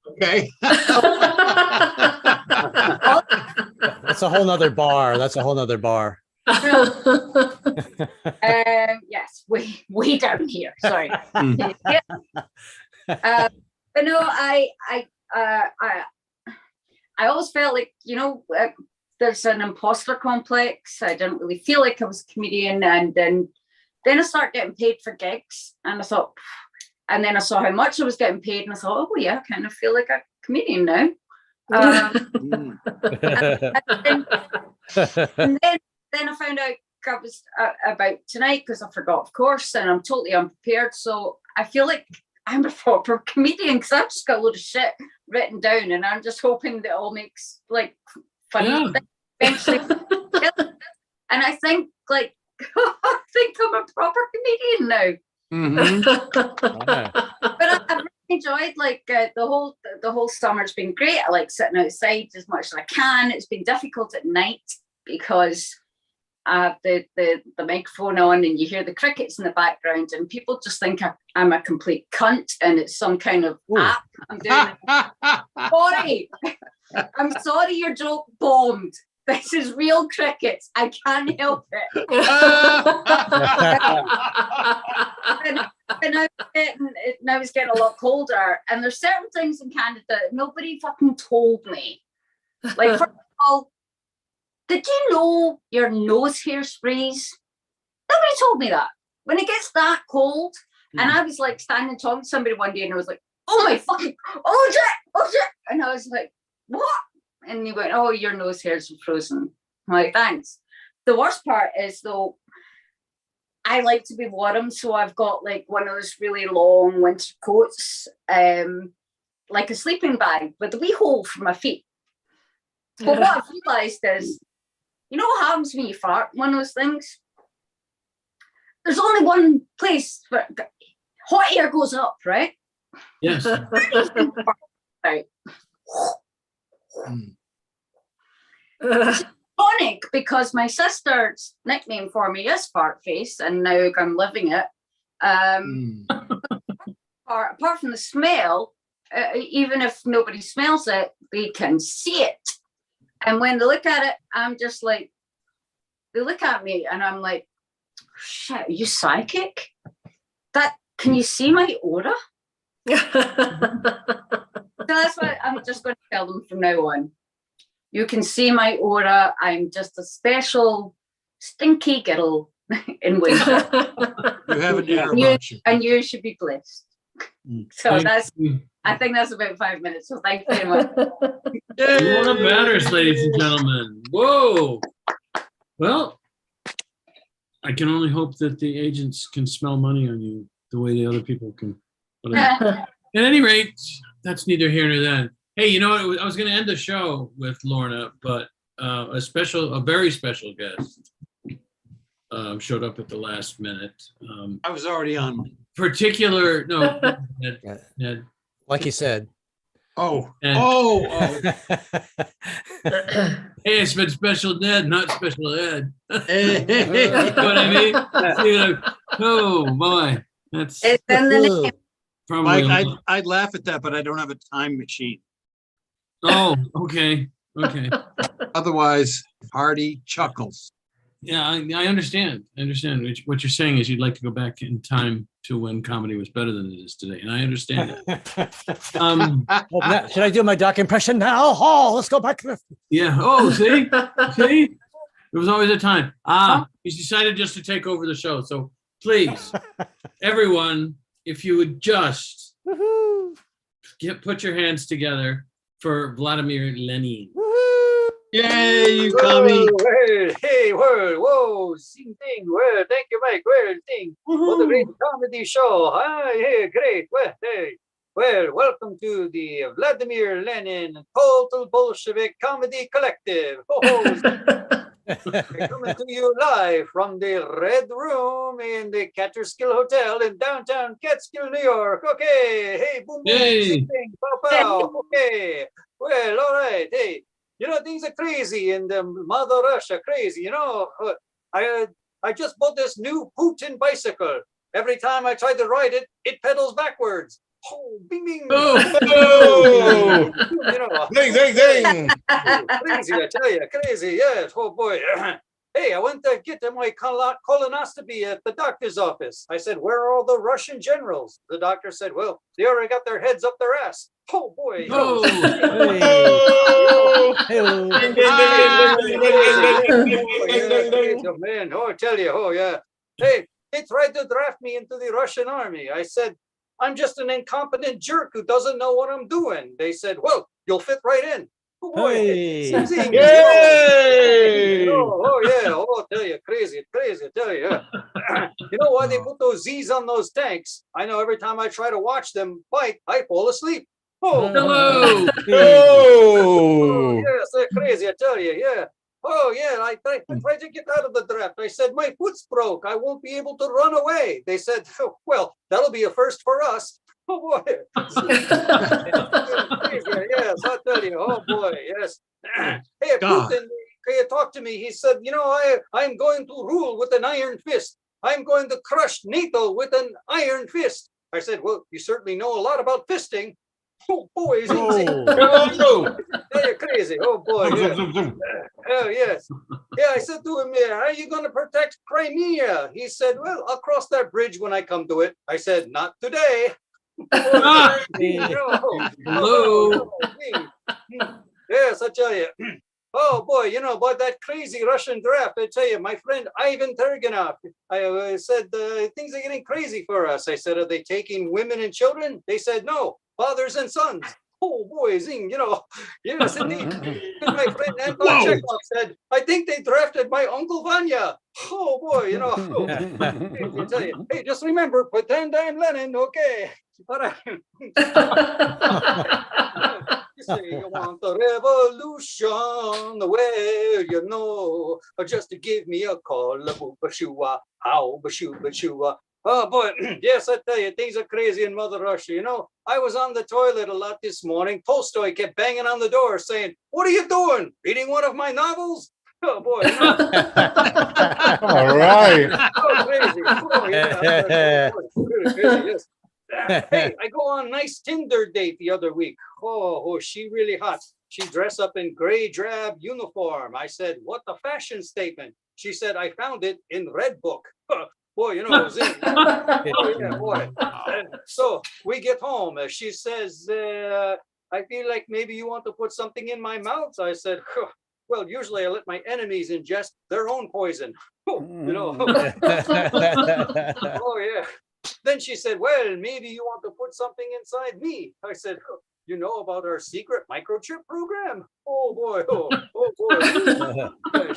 Okay. That's a whole nother bar. Yes, way down here. Sorry. Yeah. But no, I always felt like, there's an imposter complex. I didn't really feel like I was a comedian, and then I started getting paid for gigs, and I thought, and then I saw how much I was getting paid, and I thought, oh yeah, I kind of feel like a comedian now. And then I found out I was about tonight, because I forgot, of course, and I'm totally unprepared. So I feel like I'm a proper comedian, because I've just got a load of shit written down, and I'm just hoping that it all makes funny. Yeah. Eventually, And I think like I think I'm a proper comedian now. But I've really enjoyed like the whole summer's been great. I like sitting outside as much as I can. It's been difficult at night because I have the microphone on and you hear the crickets in the background and people just think I'm a complete cunt and it's some kind of app I'm doing. Sorry. I'm sorry your joke bombed. This is real crickets. I can't help it. Now it's getting a lot colder, and there's certain things in Canada that nobody fucking told me. Like, first of all, did you know your nose hair sprays? Nobody told me that. When it gets that cold, and I was like standing talking to somebody one day, and I was like, "Oh my fucking, oh shit," and I was like, "What?" And he went, "Oh, your nose hairs are frozen." I'm like, "Thanks." The worst part is though, I like to be warm, so I've got like one of those really long winter coats, like a sleeping bag with a wee hole for my feet. But what I've realised is, you know what happens when you fart? One of those things. There's only one place where hot air goes up, right? Yes. Right. It's ironic because my sister's nickname for me is Fart Face, and now I'm living it. Apart from the smell, even if nobody smells it, they can see it. And when they look at it, I'm just like, they look at me and I'm like, shit, are you psychic? Can you see my aura? So that's what I'm just going to tell them from now on. You can see my aura. I'm just a special stinky girl in winter. You have an air about you. And you should be blessed. So I think that's about 5 minutes. So thank you very much. Lorna Batters, ladies and gentlemen. Whoa. Well, I can only hope that the agents can smell money on you the way the other people can. But at any rate, that's neither here nor there. Hey, you know what? I was going to end the show with Lorna, but a very special guest showed up at the last minute. I was already on. Ned. Like you said. Hey, it's been special Ned, not special Ed. You know what I mean? Oh boy, that's probably. Mike, I'd laugh at that, but I don't have a time machine. Oh, okay. Otherwise, hearty chuckles. Yeah, I understand. What you're saying is you'd like to go back in time to when comedy was better than it is today, and I understand that. Should I do my Doc impression now? Oh, let's go back. Yeah. Oh, see, there was always a time. He's decided just to take over the show. So please, everyone, if you would just put your hands together for Vladimir Lenin. Yay, you commie. Hey, whoa, sing, ding, well, thank you, Mike, well, ding. What a great comedy show. Hey, great, well, hey. Well, welcome to the Vladimir Lenin Total Bolshevik Comedy Collective. We're coming to you live from the Red Room in the Catterskill Hotel in downtown Catskill, New York. Okay, hey, boom, boom, sing, ding, pow, pow. Okay, well, all right, hey. You know, things are crazy in the Mother Russia, crazy. You know, I just bought this new Putin bicycle. Every time I try to ride it, it pedals backwards. Oh, bing, bing. Oh. You know, Ding, ding, ding. Crazy, I tell you, crazy. Yes. Oh boy. Hey, I went to get my colonoscopy at the doctor's office. I said, "Where are all the Russian generals?" The doctor said, "Well, they already got their heads up their ass." Oh boy. Oh. Man, oh, I tell you, oh yeah. Hey, they tried to draft me into the Russian army. I said, "I'm just an incompetent jerk who doesn't know what I'm doing." They said, "Well, you'll fit right in." Oh boy. Yay! Oh yeah. Oh, I tell you, crazy, I tell you. Yeah. You know why they put those Z's on those tanks? I know every time I try to watch them fight, I fall asleep. Oh, hello. Oh, yes, they're crazy, I tell you, yeah. Oh, yeah, I tried to get out of the draft. I said, my foot's broke. I won't be able to run away. They said, oh, well, that'll be a first for us. Oh, boy. Yes, I'll tell you. Oh, boy, yes. Hey, God. Putin, he talked to me. He said, you know, I'm going to rule with an iron fist. I'm going to crush NATO with an iron fist. I said, well, you certainly know a lot about fisting. Oh, boy, is you're crazy. Oh, boy. Yeah. Oh, yes. Yeah, I said to him, yeah, how are you going to protect Crimea? He said, well, I'll cross that bridge when I come to it. I said, not today. Hello. Yes, I tell you. Oh boy, you know about that crazy Russian draft. I tell you, my friend Ivan Terganov. I said things are getting crazy for us. I said, are they taking women and children? They said no, fathers and sons. Oh boy, zing, you know, yes indeed. My friend Anton Chekhov said, I think they drafted my Uncle Vanya. Oh boy, you know. I tell you, hey, just remember, pretend I'm Lenin, okay? But you say you want the revolution, where you know, just to give me a call, oh boy, yes, I tell you, things are crazy in Mother Russia. You know, I was on the toilet a lot this morning. Tolstoy kept banging on the door saying, what are you doing? Reading one of my novels? Oh boy. You know. All right. Oh, crazy. Oh, yeah. Really crazy, yes. Hey, I go on a nice Tinder date the other week. Oh, she really hot. She dressed up in gray drab uniform. I said, what a fashion statement. She said, I found it in Red Book. Boy, you know, oh, yeah, boy. So we get home. She says, I feel like maybe you want to put something in my mouth. I said, well, usually I let my enemies ingest their own poison. You know. Oh, yeah. Then she said, well, maybe you want to put something inside me. I said, you know about our secret microchip program? Oh, boy. Oh boy.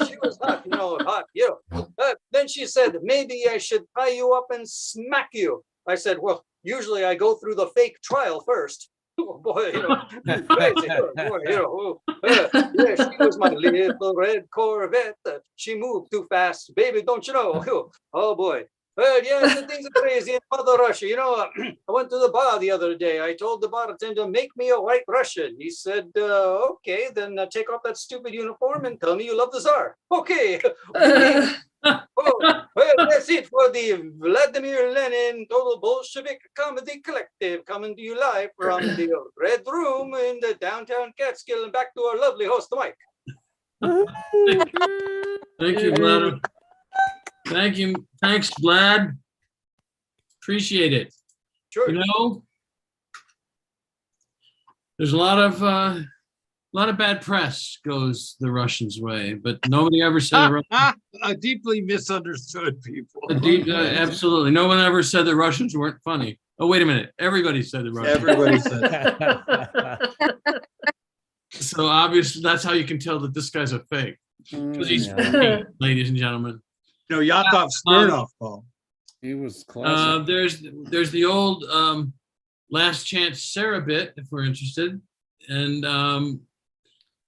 She was hot, you know, hot. You know. Then she said, maybe I should tie you up and smack you. I said, well, usually I go through the fake trial first. Oh, boy, you know. Crazy. Oh, boy, you know. Yeah, she was my little red Corvette. She moved too fast. Baby, don't you know? Oh, boy. Well, yes, the things are crazy in Mother Russia. You know, I went to the bar the other day. I told the bartender, make me a white Russian. He said, okay, then take off that stupid uniform and tell me you love the Tsar. Okay. Oh, well, that's it for the Vladimir Lenin Total Bolshevik Comedy Collective, coming to you live from the Red Room in the downtown Catskill, and back to our lovely host, Mike. Thank you, Vlad. Thank you. Thanks, Vlad. Appreciate it. Sure. You know, there's a lot of bad press goes the Russians' way, but nobody ever said Deeply misunderstood people. Absolutely. No one ever said the Russians weren't funny. Oh, wait a minute. Everybody said the Russians. Everybody said that. So obviously that's how you can tell that this guy's a fake. Because he's funny, ladies and gentlemen. No, Yakov Smirnoff, Paul. He was classic. There's the old Last Chance Sarah bit, if we're interested. And I'm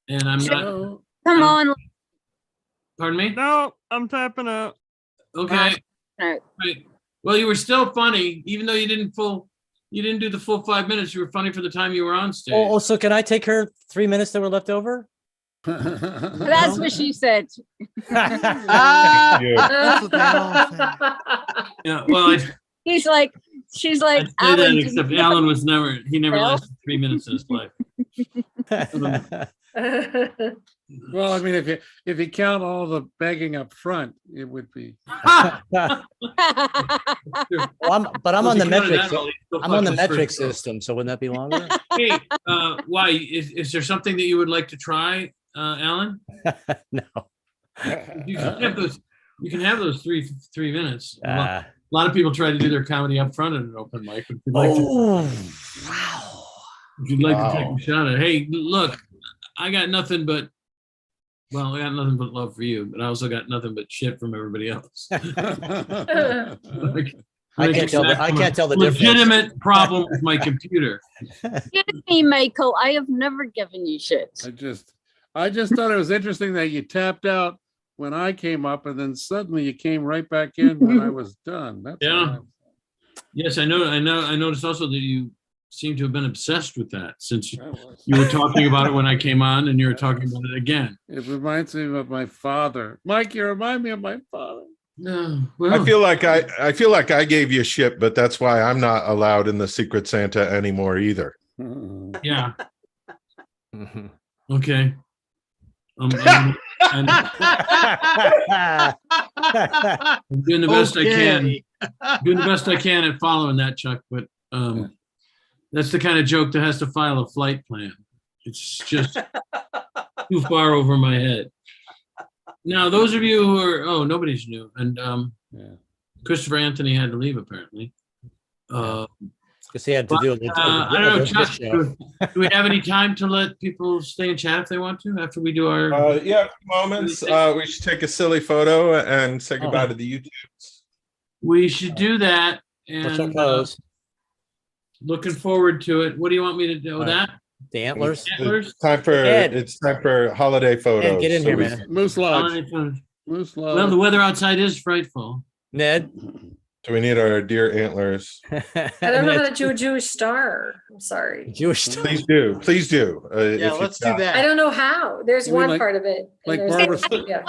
not. Come on. Pardon me? No, I'm tapping out. Okay. Right. Right. Well, you were still funny, even though you didn't do the full 5 minutes. You were funny for the time you were on stage. Oh, so can I take her 3 minutes that were left over? That's what she said. That's what they all say. Yeah, well, she's like, I'd say Alan, that, except Alan was never lasted 3 minutes in his life. Well, I mean, if you count all the begging up front, it would be. Well, I'm on the metric. I'm on the metric system, so wouldn't that be longer? Hey, why is there something that you would like to try, Alan? No. You can have those three minutes. A lot of people try to do their comedy up front at an open mic. If you'd like to take a shot at it. Hey, look, I got nothing but love for you, but I also got nothing but shit from everybody else. I can't tell the difference. Legitimate problem with my computer. Excuse me, Michael. I have never given you shit. I just thought it was interesting that you tapped out when I came up, and then suddenly you came right back in when I was done. That's Yeah. all. Yes, I know. I noticed also that you seem to have been obsessed with that since I was. you were talking about it when I came on, and you were talking about it again. It reminds me of my father. Mike, you remind me of my father. No, I well, feel like I gave you shit, but that's why I'm not allowed in the Secret Santa anymore either. yeah, okay. I'm doing the best I can. Doing the best I can at following that, Chuck. But that's the kind of joke that has to file a flight plan. It's just too far over my head. Now, those of you who are nobody's new, and Christopher Anthony had to leave apparently. Because he had to do it. I don't know, Chuck. Do we have any time to let people stay and chat if they want to after we do our? Yeah, moments. We should take a silly photo and say goodbye to the YouTubes. We should do that. What's our And pose? looking forward to it. What do you want me to do with that? The antlers. Antlers? It's time for holiday photos. Ed, get in So here, we- man. Moose Lodge. Holiday photos. Moose Well, the Lodge. weather outside is frightful. Ned. Do we need our deer antlers? I don't know how to do a Jewish star. I'm sorry. Jewish star. Please do. Please do. Yeah, let's do I that. don't know how. There's You mean one like- part of it. like and there's- Barbara- yeah.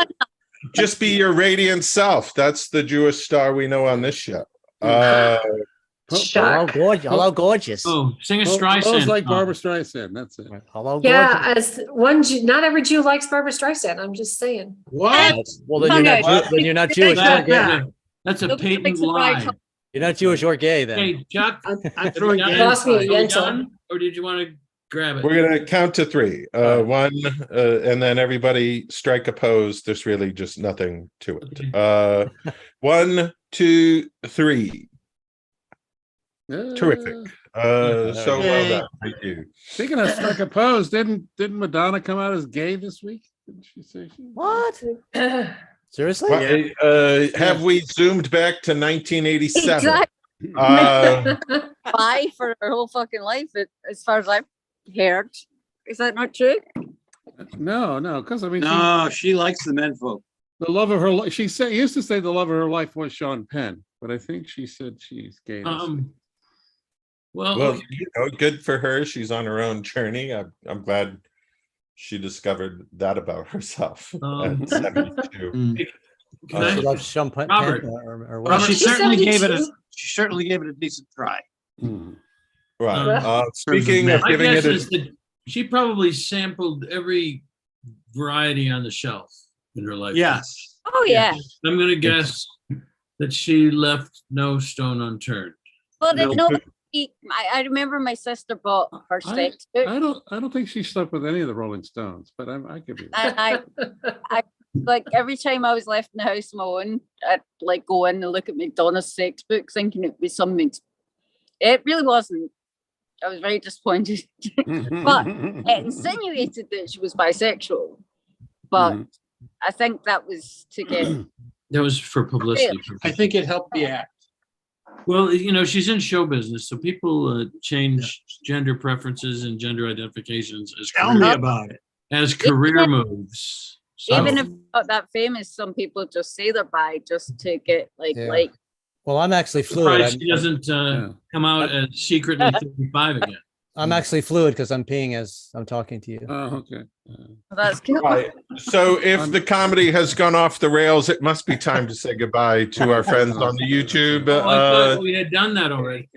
Just be your radiant self. That's the Jewish star we know on this show. Hello, gorgeous. Hello, gorgeous. Oh, sing a Pose Streisand. like song. Barbara Streisand. That's it. Hello, Yeah, gorgeous. as one Jew, not every Jew likes Barbara Streisand. I'm just saying. What? Well, then you're not. Then you're not Jewish. Or gay. That's a Nobody patent likes a bride lie. couple. You're not Jewish or gay. Then. Hey, Chuck, I'm throwing Are we games. Lost me a done? yentl. Or did you want to grab it? We're gonna count to three. One, and then everybody strike a pose. There's really just nothing to it. 1, 2, 3. Terrific. So well done. Thank you. Speaking of struck a pose, didn't Madonna come out as gay this week? Didn't she say she? What? Seriously? Have we zoomed back to 1987? Exactly. Bye for her whole fucking life, as far as I've heard. Is that not true? No, because I mean, No, she likes the men folk. the love of her life. She used to say the love of her life was Sean Penn, but I think she said she's gay. this week. Well, Well, okay. good for her. She's on her own journey. I'm glad she discovered that about herself at 72. Can I- She loves Sean Penn. Robert. Or Well, she She's certainly gave it a 72. decent try. Right. Speaking of my giving guess it is that she probably sampled every variety on the shelf in her life. Yes. Oh yeah. I'm going to guess that she left no stone unturned. Well, No, no, I remember my sister bought her sex book, I don't think she slept with any of the Rolling Stones, but I could be. and I like every time I was left in the house on my own, I'd like go in and look at McDonald's sex book, thinking it was something. It really wasn't. I was very disappointed, but it insinuated that she was bisexual. But I think that was to get. That was for publicity. I think it helped the act. Well, she's in show business, so people change gender preferences and gender identifications as Tell me about it. as career moves. So, Even if not that famous, some people just say they're bi just to get like Yeah. like. Well, I'm actually fluid. surprised she doesn't come out as secretly 35 again. I'm actually fluid because I'm peeing as I'm talking to you. Oh, okay. That's cool. Right. So if the comedy has gone off the rails, it must be time to say goodbye to our friends on the YouTube. Oh, I thought we had done that already.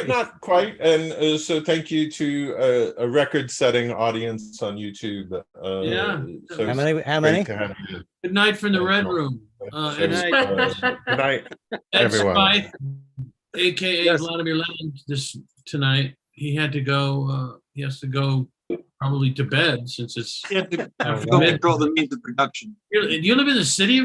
Not quite. And so thank you to a record-setting audience on YouTube. Yeah. So How many? How great many? to have you. Good night from the Red Room. Good night, Ed everyone. Spike, aka Vladimir Lenin, tonight. He had to go. He has to go probably to bed since it's. You have to go control the means of production. You live in the city of